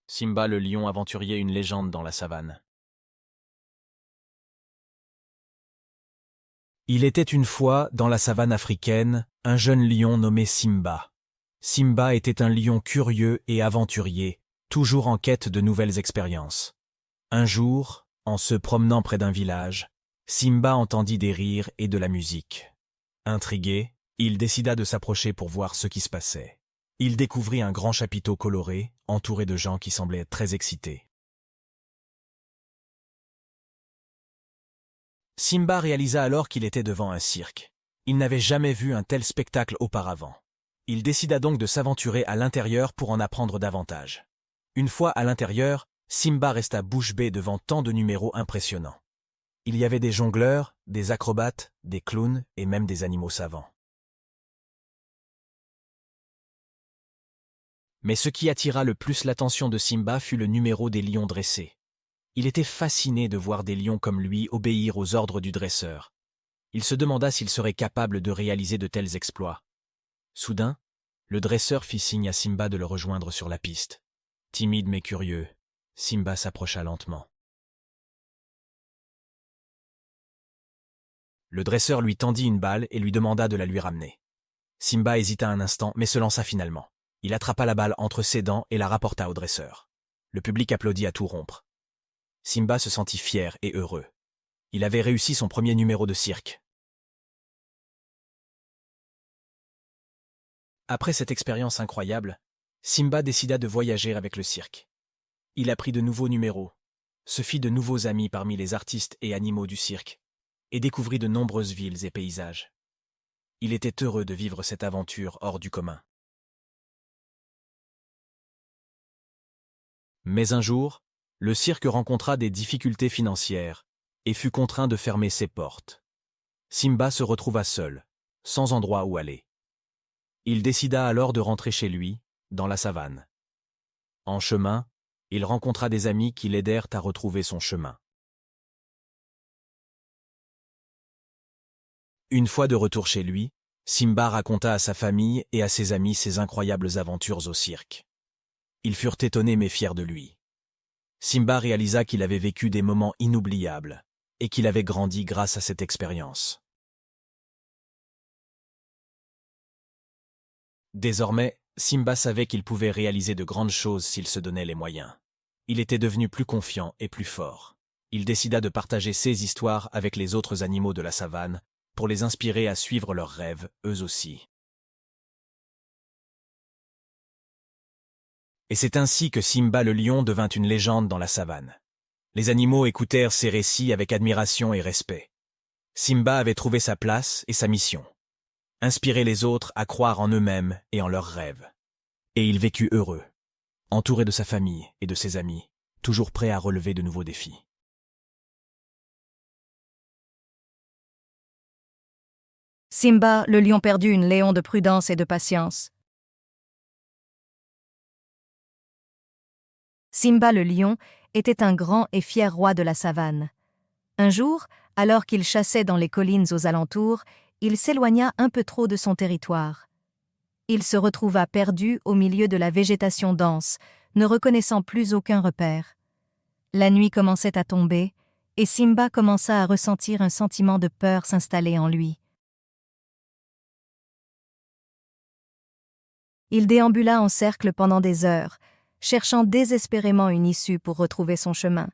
Simba le lion aventurier, une légende dans la savane. Il était une fois, dans la savane africaine, un jeune lion nommé Simba. Simba était un lion curieux et aventurier, toujours en quête de nouvelles expériences. Un jour, en se promenant près d'un village, Simba entendit des rires et de la musique. Intrigué, il décida de s'approcher pour voir ce qui se passait. Il découvrit un grand chapiteau coloré, entouré de gens qui semblaient être très excités. Simba réalisa alors qu'il était devant un cirque. Il n'avait jamais vu un tel spectacle auparavant. Il décida donc de s'aventurer à l'intérieur pour en apprendre davantage. Une fois à l'intérieur, Simba resta bouche bée devant tant de numéros impressionnants. Il y avait des jongleurs, des acrobates, des clowns et même des animaux savants. Mais ce qui attira le plus l'attention de Simba fut le numéro des lions dressés. Il était fasciné de voir des lions comme lui obéir aux ordres du dresseur. Il se demanda s'il serait capable de réaliser de tels exploits. Soudain, le dresseur fit signe à Simba de le rejoindre sur la piste. Timide mais curieux, Simba s'approcha lentement. Le dresseur lui tendit une balle et lui demanda de la lui ramener. Simba hésita un instant mais se lança finalement. Il attrapa la balle entre ses dents et la rapporta au dresseur. Le public applaudit à tout rompre. Simba se sentit fier et heureux. Il avait réussi son premier numéro de cirque. Après cette expérience incroyable, Simba décida de voyager avec le cirque. Il apprit de nouveaux numéros, se fit de nouveaux amis parmi les artistes et animaux du cirque, et découvrit de nombreuses villes et paysages. Il était heureux de vivre cette aventure hors du commun. Mais un jour, le cirque rencontra des difficultés financières et fut contraint de fermer ses portes. Simba se retrouva seul, sans endroit où aller. Il décida alors de rentrer chez lui, dans la savane. En chemin, il rencontra des amis qui l'aidèrent à retrouver son chemin. Une fois de retour chez lui, Simba raconta à sa famille et à ses amis ses incroyables aventures au cirque. Ils furent étonnés mais fiers de lui. Simba réalisa qu'il avait vécu des moments inoubliables et qu'il avait grandi grâce à cette expérience. Désormais, Simba savait qu'il pouvait réaliser de grandes choses s'il se donnait les moyens. Il était devenu plus confiant et plus fort. Il décida de partager ses histoires avec les autres animaux de la savane pour les inspirer à suivre leurs rêves, eux aussi. Et c'est ainsi que Simba le lion devint une légende dans la savane. Les animaux écoutèrent ses récits avec admiration et respect. Simba avait trouvé sa place et sa mission. Inspirer les autres à croire en eux-mêmes et en leurs rêves. Et il vécut heureux, entouré de sa famille et de ses amis, toujours prêt à relever de nouveaux défis. Simba, le lion perdu, une léon de prudence et de patience. Simba le lion était un grand et fier roi de la savane. Un jour, alors qu'il chassait dans les collines aux alentours, il s'éloigna un peu trop de son territoire. Il se retrouva perdu au milieu de la végétation dense, ne reconnaissant plus aucun repère. La nuit commençait à tomber, et Simba commença à ressentir un sentiment de peur s'installer en lui. Il déambula en cercle pendant des heures, cherchant désespérément une issue pour retrouver son chemin.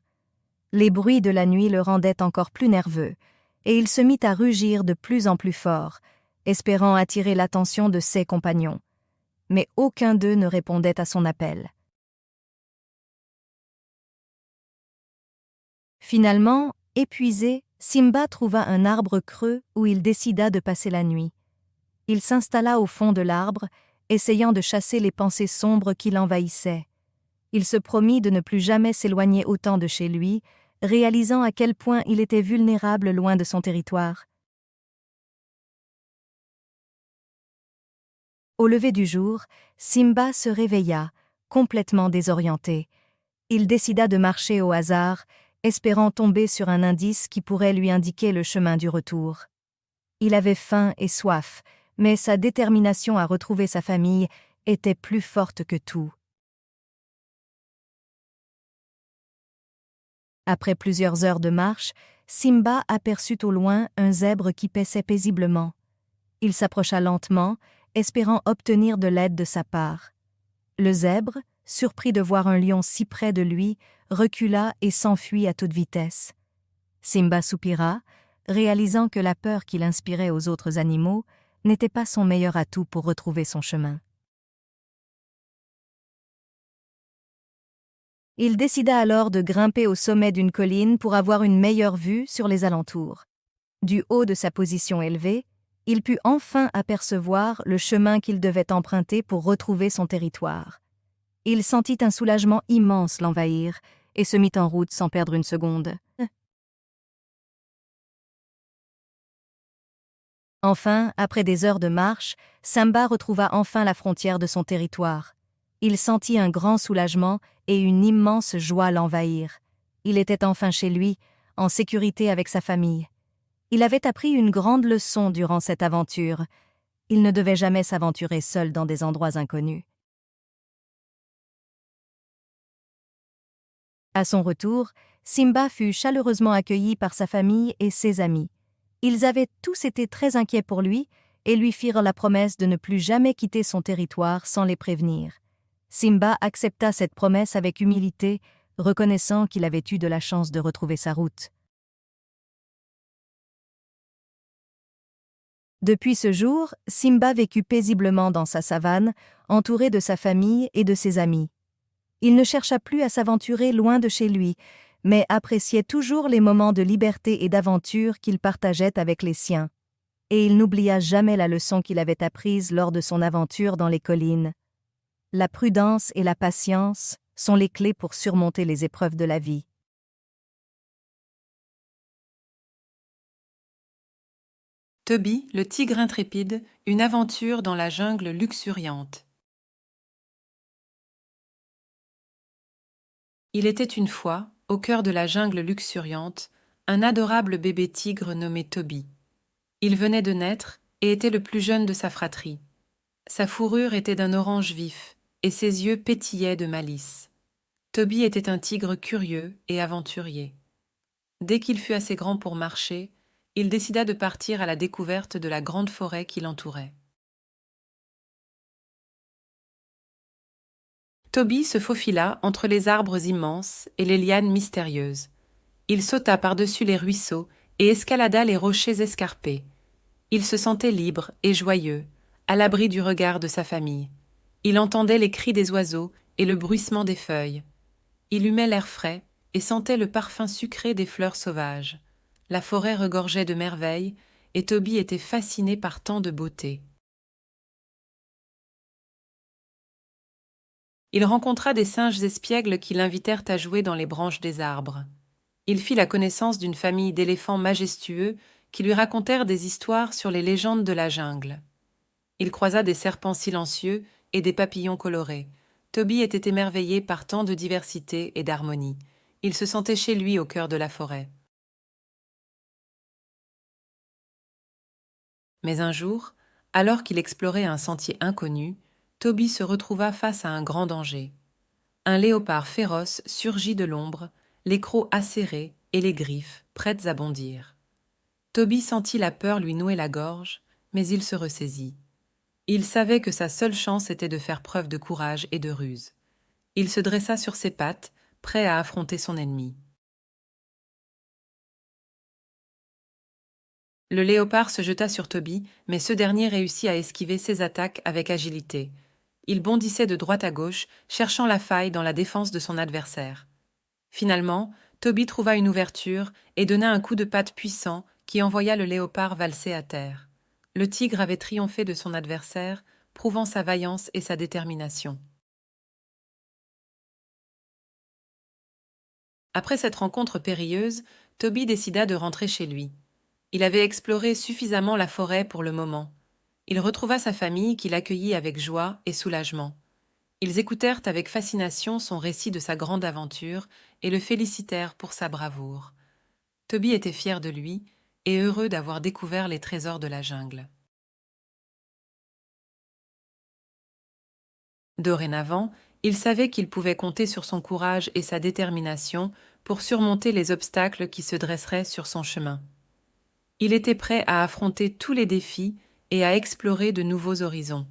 Les bruits de la nuit le rendaient encore plus nerveux, et il se mit à rugir de plus en plus fort, espérant attirer l'attention de ses compagnons. Mais aucun d'eux ne répondait à son appel. Finalement, épuisé, Simba trouva un arbre creux où il décida de passer la nuit. Il s'installa au fond de l'arbre, essayant de chasser les pensées sombres qui l'envahissaient. Il se promit de ne plus jamais s'éloigner autant de chez lui, réalisant à quel point il était vulnérable loin de son territoire. Au lever du jour, Simba se réveilla, complètement désorienté. Il décida de marcher au hasard, espérant tomber sur un indice qui pourrait lui indiquer le chemin du retour. Il avait faim et soif, mais sa détermination à retrouver sa famille était plus forte que tout. Après plusieurs heures de marche, Simba aperçut au loin un zèbre qui paissait paisiblement. Il s'approcha lentement, espérant obtenir de l'aide de sa part. Le zèbre, surpris de voir un lion si près de lui, recula et s'enfuit à toute vitesse. Simba soupira, réalisant que la peur qu'il inspirait aux autres animaux n'était pas son meilleur atout pour retrouver son chemin. Il décida alors de grimper au sommet d'une colline pour avoir une meilleure vue sur les alentours. Du haut de sa position élevée, il put enfin apercevoir le chemin qu'il devait emprunter pour retrouver son territoire. Il sentit un soulagement immense l'envahir et se mit en route sans perdre une seconde. Enfin, après des heures de marche, Simba retrouva enfin la frontière de son territoire. Il sentit un grand soulagement et une immense joie l'envahir. Il était enfin chez lui, en sécurité avec sa famille. Il avait appris une grande leçon durant cette aventure. Il ne devait jamais s'aventurer seul dans des endroits inconnus. À son retour, Simba fut chaleureusement accueilli par sa famille et ses amis. Ils avaient tous été très inquiets pour lui et lui firent la promesse de ne plus jamais quitter son territoire sans les prévenir. Simba accepta cette promesse avec humilité, reconnaissant qu'il avait eu de la chance de retrouver sa route. Depuis ce jour, Simba vécut paisiblement dans sa savane, entouré de sa famille et de ses amis. Il ne chercha plus à s'aventurer loin de chez lui, mais appréciait toujours les moments de liberté et d'aventure qu'il partageait avec les siens. Et il n'oublia jamais la leçon qu'il avait apprise lors de son aventure dans les collines. La prudence et la patience sont les clés pour surmonter les épreuves de la vie. Toby, le tigre intrépide, une aventure dans la jungle luxuriante. Il était une fois, au cœur de la jungle luxuriante, un adorable bébé tigre nommé Toby. Il venait de naître et était le plus jeune de sa fratrie. Sa fourrure était d'un orange vif et ses yeux pétillaient de malice. Toby était un tigre curieux et aventurier. Dès qu'il fut assez grand pour marcher, il décida de partir à la découverte de la grande forêt qui l'entourait. Toby se faufila entre les arbres immenses et les lianes mystérieuses. Il sauta par-dessus les ruisseaux et escalada les rochers escarpés. Il se sentait libre et joyeux, à l'abri du regard de sa famille. Il entendait les cris des oiseaux et le bruissement des feuilles. Il humait l'air frais et sentait le parfum sucré des fleurs sauvages. La forêt regorgeait de merveilles et Toby était fasciné par tant de beauté. Il rencontra des singes espiègles qui l'invitèrent à jouer dans les branches des arbres. Il fit la connaissance d'une famille d'éléphants majestueux qui lui racontèrent des histoires sur les légendes de la jungle. Il croisa des serpents silencieux et des papillons colorés, Toby était émerveillé par tant de diversité et d'harmonie. Il se sentait chez lui au cœur de la forêt. Mais un jour, alors qu'il explorait un sentier inconnu, Toby se retrouva face à un grand danger. Un léopard féroce surgit de l'ombre, les crocs acérés et les griffes prêtes à bondir. Toby sentit la peur lui nouer la gorge, mais il se ressaisit. Il savait que sa seule chance était de faire preuve de courage et de ruse. Il se dressa sur ses pattes, prêt à affronter son ennemi. Le léopard se jeta sur Toby, mais ce dernier réussit à esquiver ses attaques avec agilité. Il bondissait de droite à gauche, cherchant la faille dans la défense de son adversaire. Finalement, Toby trouva une ouverture et donna un coup de patte puissant qui envoya le léopard valser à terre. Le tigre avait triomphé de son adversaire, prouvant sa vaillance et sa détermination. Après cette rencontre périlleuse, Toby décida de rentrer chez lui. Il avait exploré suffisamment la forêt pour le moment. Il retrouva sa famille qui l'accueillit avec joie et soulagement. Ils écoutèrent avec fascination son récit de sa grande aventure et le félicitèrent pour sa bravoure. Toby était fier de lui et heureux d'avoir découvert les trésors de la jungle. Dorénavant, il savait qu'il pouvait compter sur son courage et sa détermination pour surmonter les obstacles qui se dresseraient sur son chemin. Il était prêt à affronter tous les défis et à explorer de nouveaux horizons.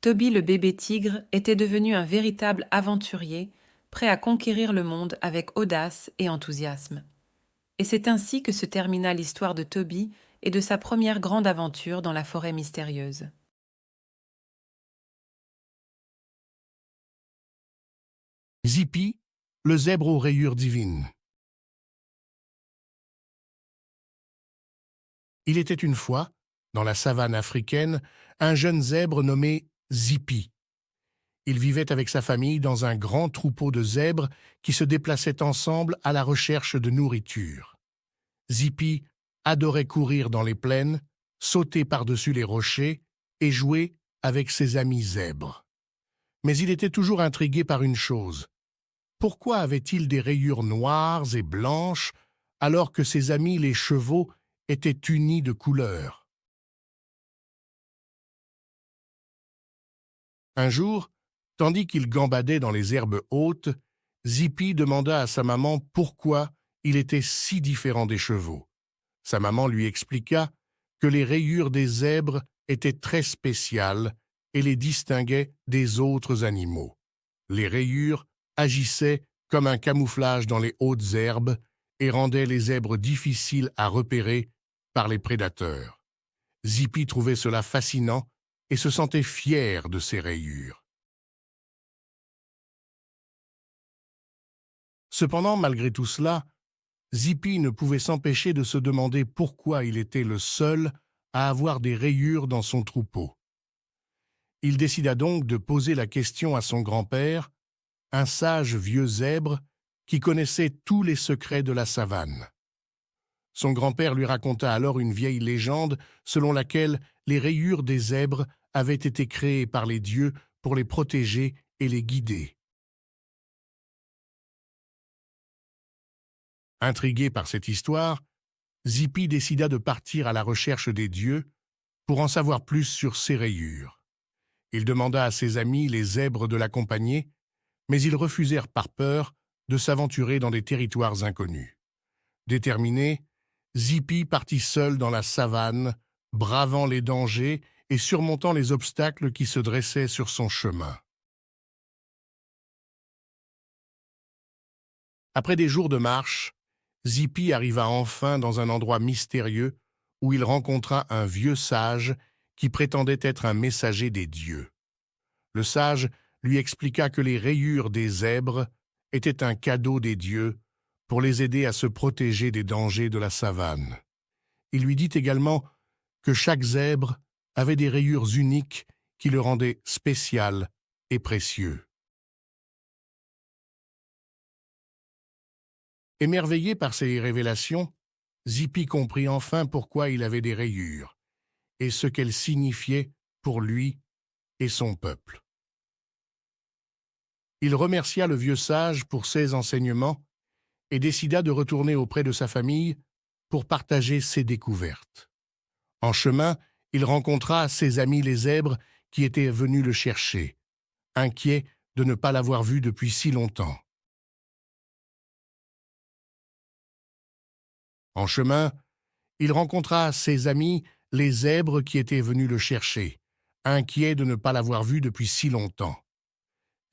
Toby le bébé tigre était devenu un véritable aventurier, prêt à conquérir le monde avec audace et enthousiasme. Et c'est ainsi que se termina l'histoire de Toby et de sa première grande aventure dans la forêt mystérieuse. Zippy, le zèbre aux rayures divines. Il était une fois, dans la savane africaine, un jeune zèbre nommé Zippy. Il vivait avec sa famille dans un grand troupeau de zèbres qui se déplaçaient ensemble à la recherche de nourriture. Zippy adorait courir dans les plaines, sauter par-dessus les rochers et jouer avec ses amis zèbres. Mais il était toujours intrigué par une chose. Pourquoi avait-il des rayures noires et blanches alors que ses amis les chevaux étaient unis de couleur? Un jour, tandis qu'il gambadait dans les herbes hautes, Zippy demanda à sa maman pourquoi il était si différent des chevaux. Sa maman lui expliqua que les rayures des zèbres étaient très spéciales et les distinguaient des autres animaux. Les rayures agissaient comme un camouflage dans les hautes herbes et rendaient les zèbres difficiles à repérer par les prédateurs. Zippy trouvait cela fascinant et se sentait fier de ses rayures. Cependant, malgré tout cela, Zippy ne pouvait s'empêcher de se demander pourquoi il était le seul à avoir des rayures dans son troupeau. Il décida donc de poser la question à son grand-père, un sage vieux zèbre qui connaissait tous les secrets de la savane. Son grand-père lui raconta alors une vieille légende selon laquelle les rayures des zèbres avaient été créées par les dieux pour les protéger et les guider. Intrigué par cette histoire, Zippy décida de partir à la recherche des dieux pour en savoir plus sur ces rayures. Il demanda à ses amis, les zèbres, de l'accompagner, mais ils refusèrent par peur de s'aventurer dans des territoires inconnus. Déterminé, Zippy partit seul dans la savane, bravant les dangers et surmontant les obstacles qui se dressaient sur son chemin. Après des jours de marche, Zippy arriva enfin dans un endroit mystérieux où il rencontra un vieux sage qui prétendait être un messager des dieux. Le sage lui expliqua que les rayures des zèbres étaient un cadeau des dieux pour les aider à se protéger des dangers de la savane. Il lui dit également que chaque zèbre avait des rayures uniques qui le rendaient spécial et précieux. Émerveillé par ces révélations, Zippy comprit enfin pourquoi il avait des rayures et ce qu'elles signifiaient pour lui et son peuple. Il remercia le vieux sage pour ses enseignements et décida de retourner auprès de sa famille pour partager ses découvertes. En chemin, il rencontra ses amis les zèbres qui étaient venus le chercher, inquiets de ne pas l'avoir vu depuis si longtemps. En chemin, il rencontra ses amis les zèbres qui étaient venus le chercher, inquiets de ne pas l'avoir vu depuis si longtemps.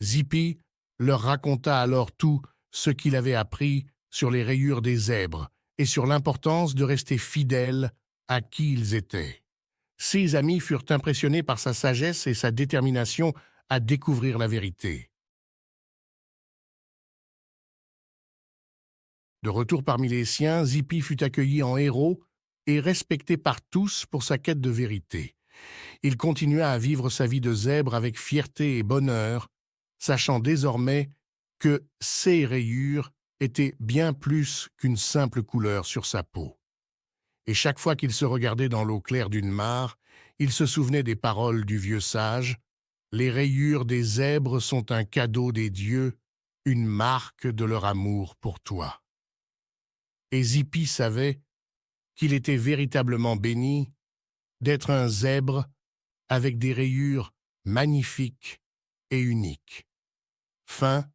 Zippy leur raconta alors tout ce qu'il avait appris sur les rayures des zèbres et sur l'importance de rester fidèles à qui ils étaient. Ses amis furent impressionnés par sa sagesse et sa détermination à découvrir la vérité. De retour parmi les siens, Zippy fut accueilli en héros et respecté par tous pour sa quête de vérité. Il continua à vivre sa vie de zèbre avec fierté et bonheur, sachant désormais que ses rayures étaient bien plus qu'une simple couleur sur sa peau. Et chaque fois qu'il se regardait dans l'eau claire d'une mare, il se souvenait des paroles du vieux sage. « Les rayures des zèbres sont un cadeau des dieux, une marque de leur amour pour toi. » Et Zippy savait qu'il était véritablement béni d'être un zèbre avec des rayures magnifiques et uniques. Fin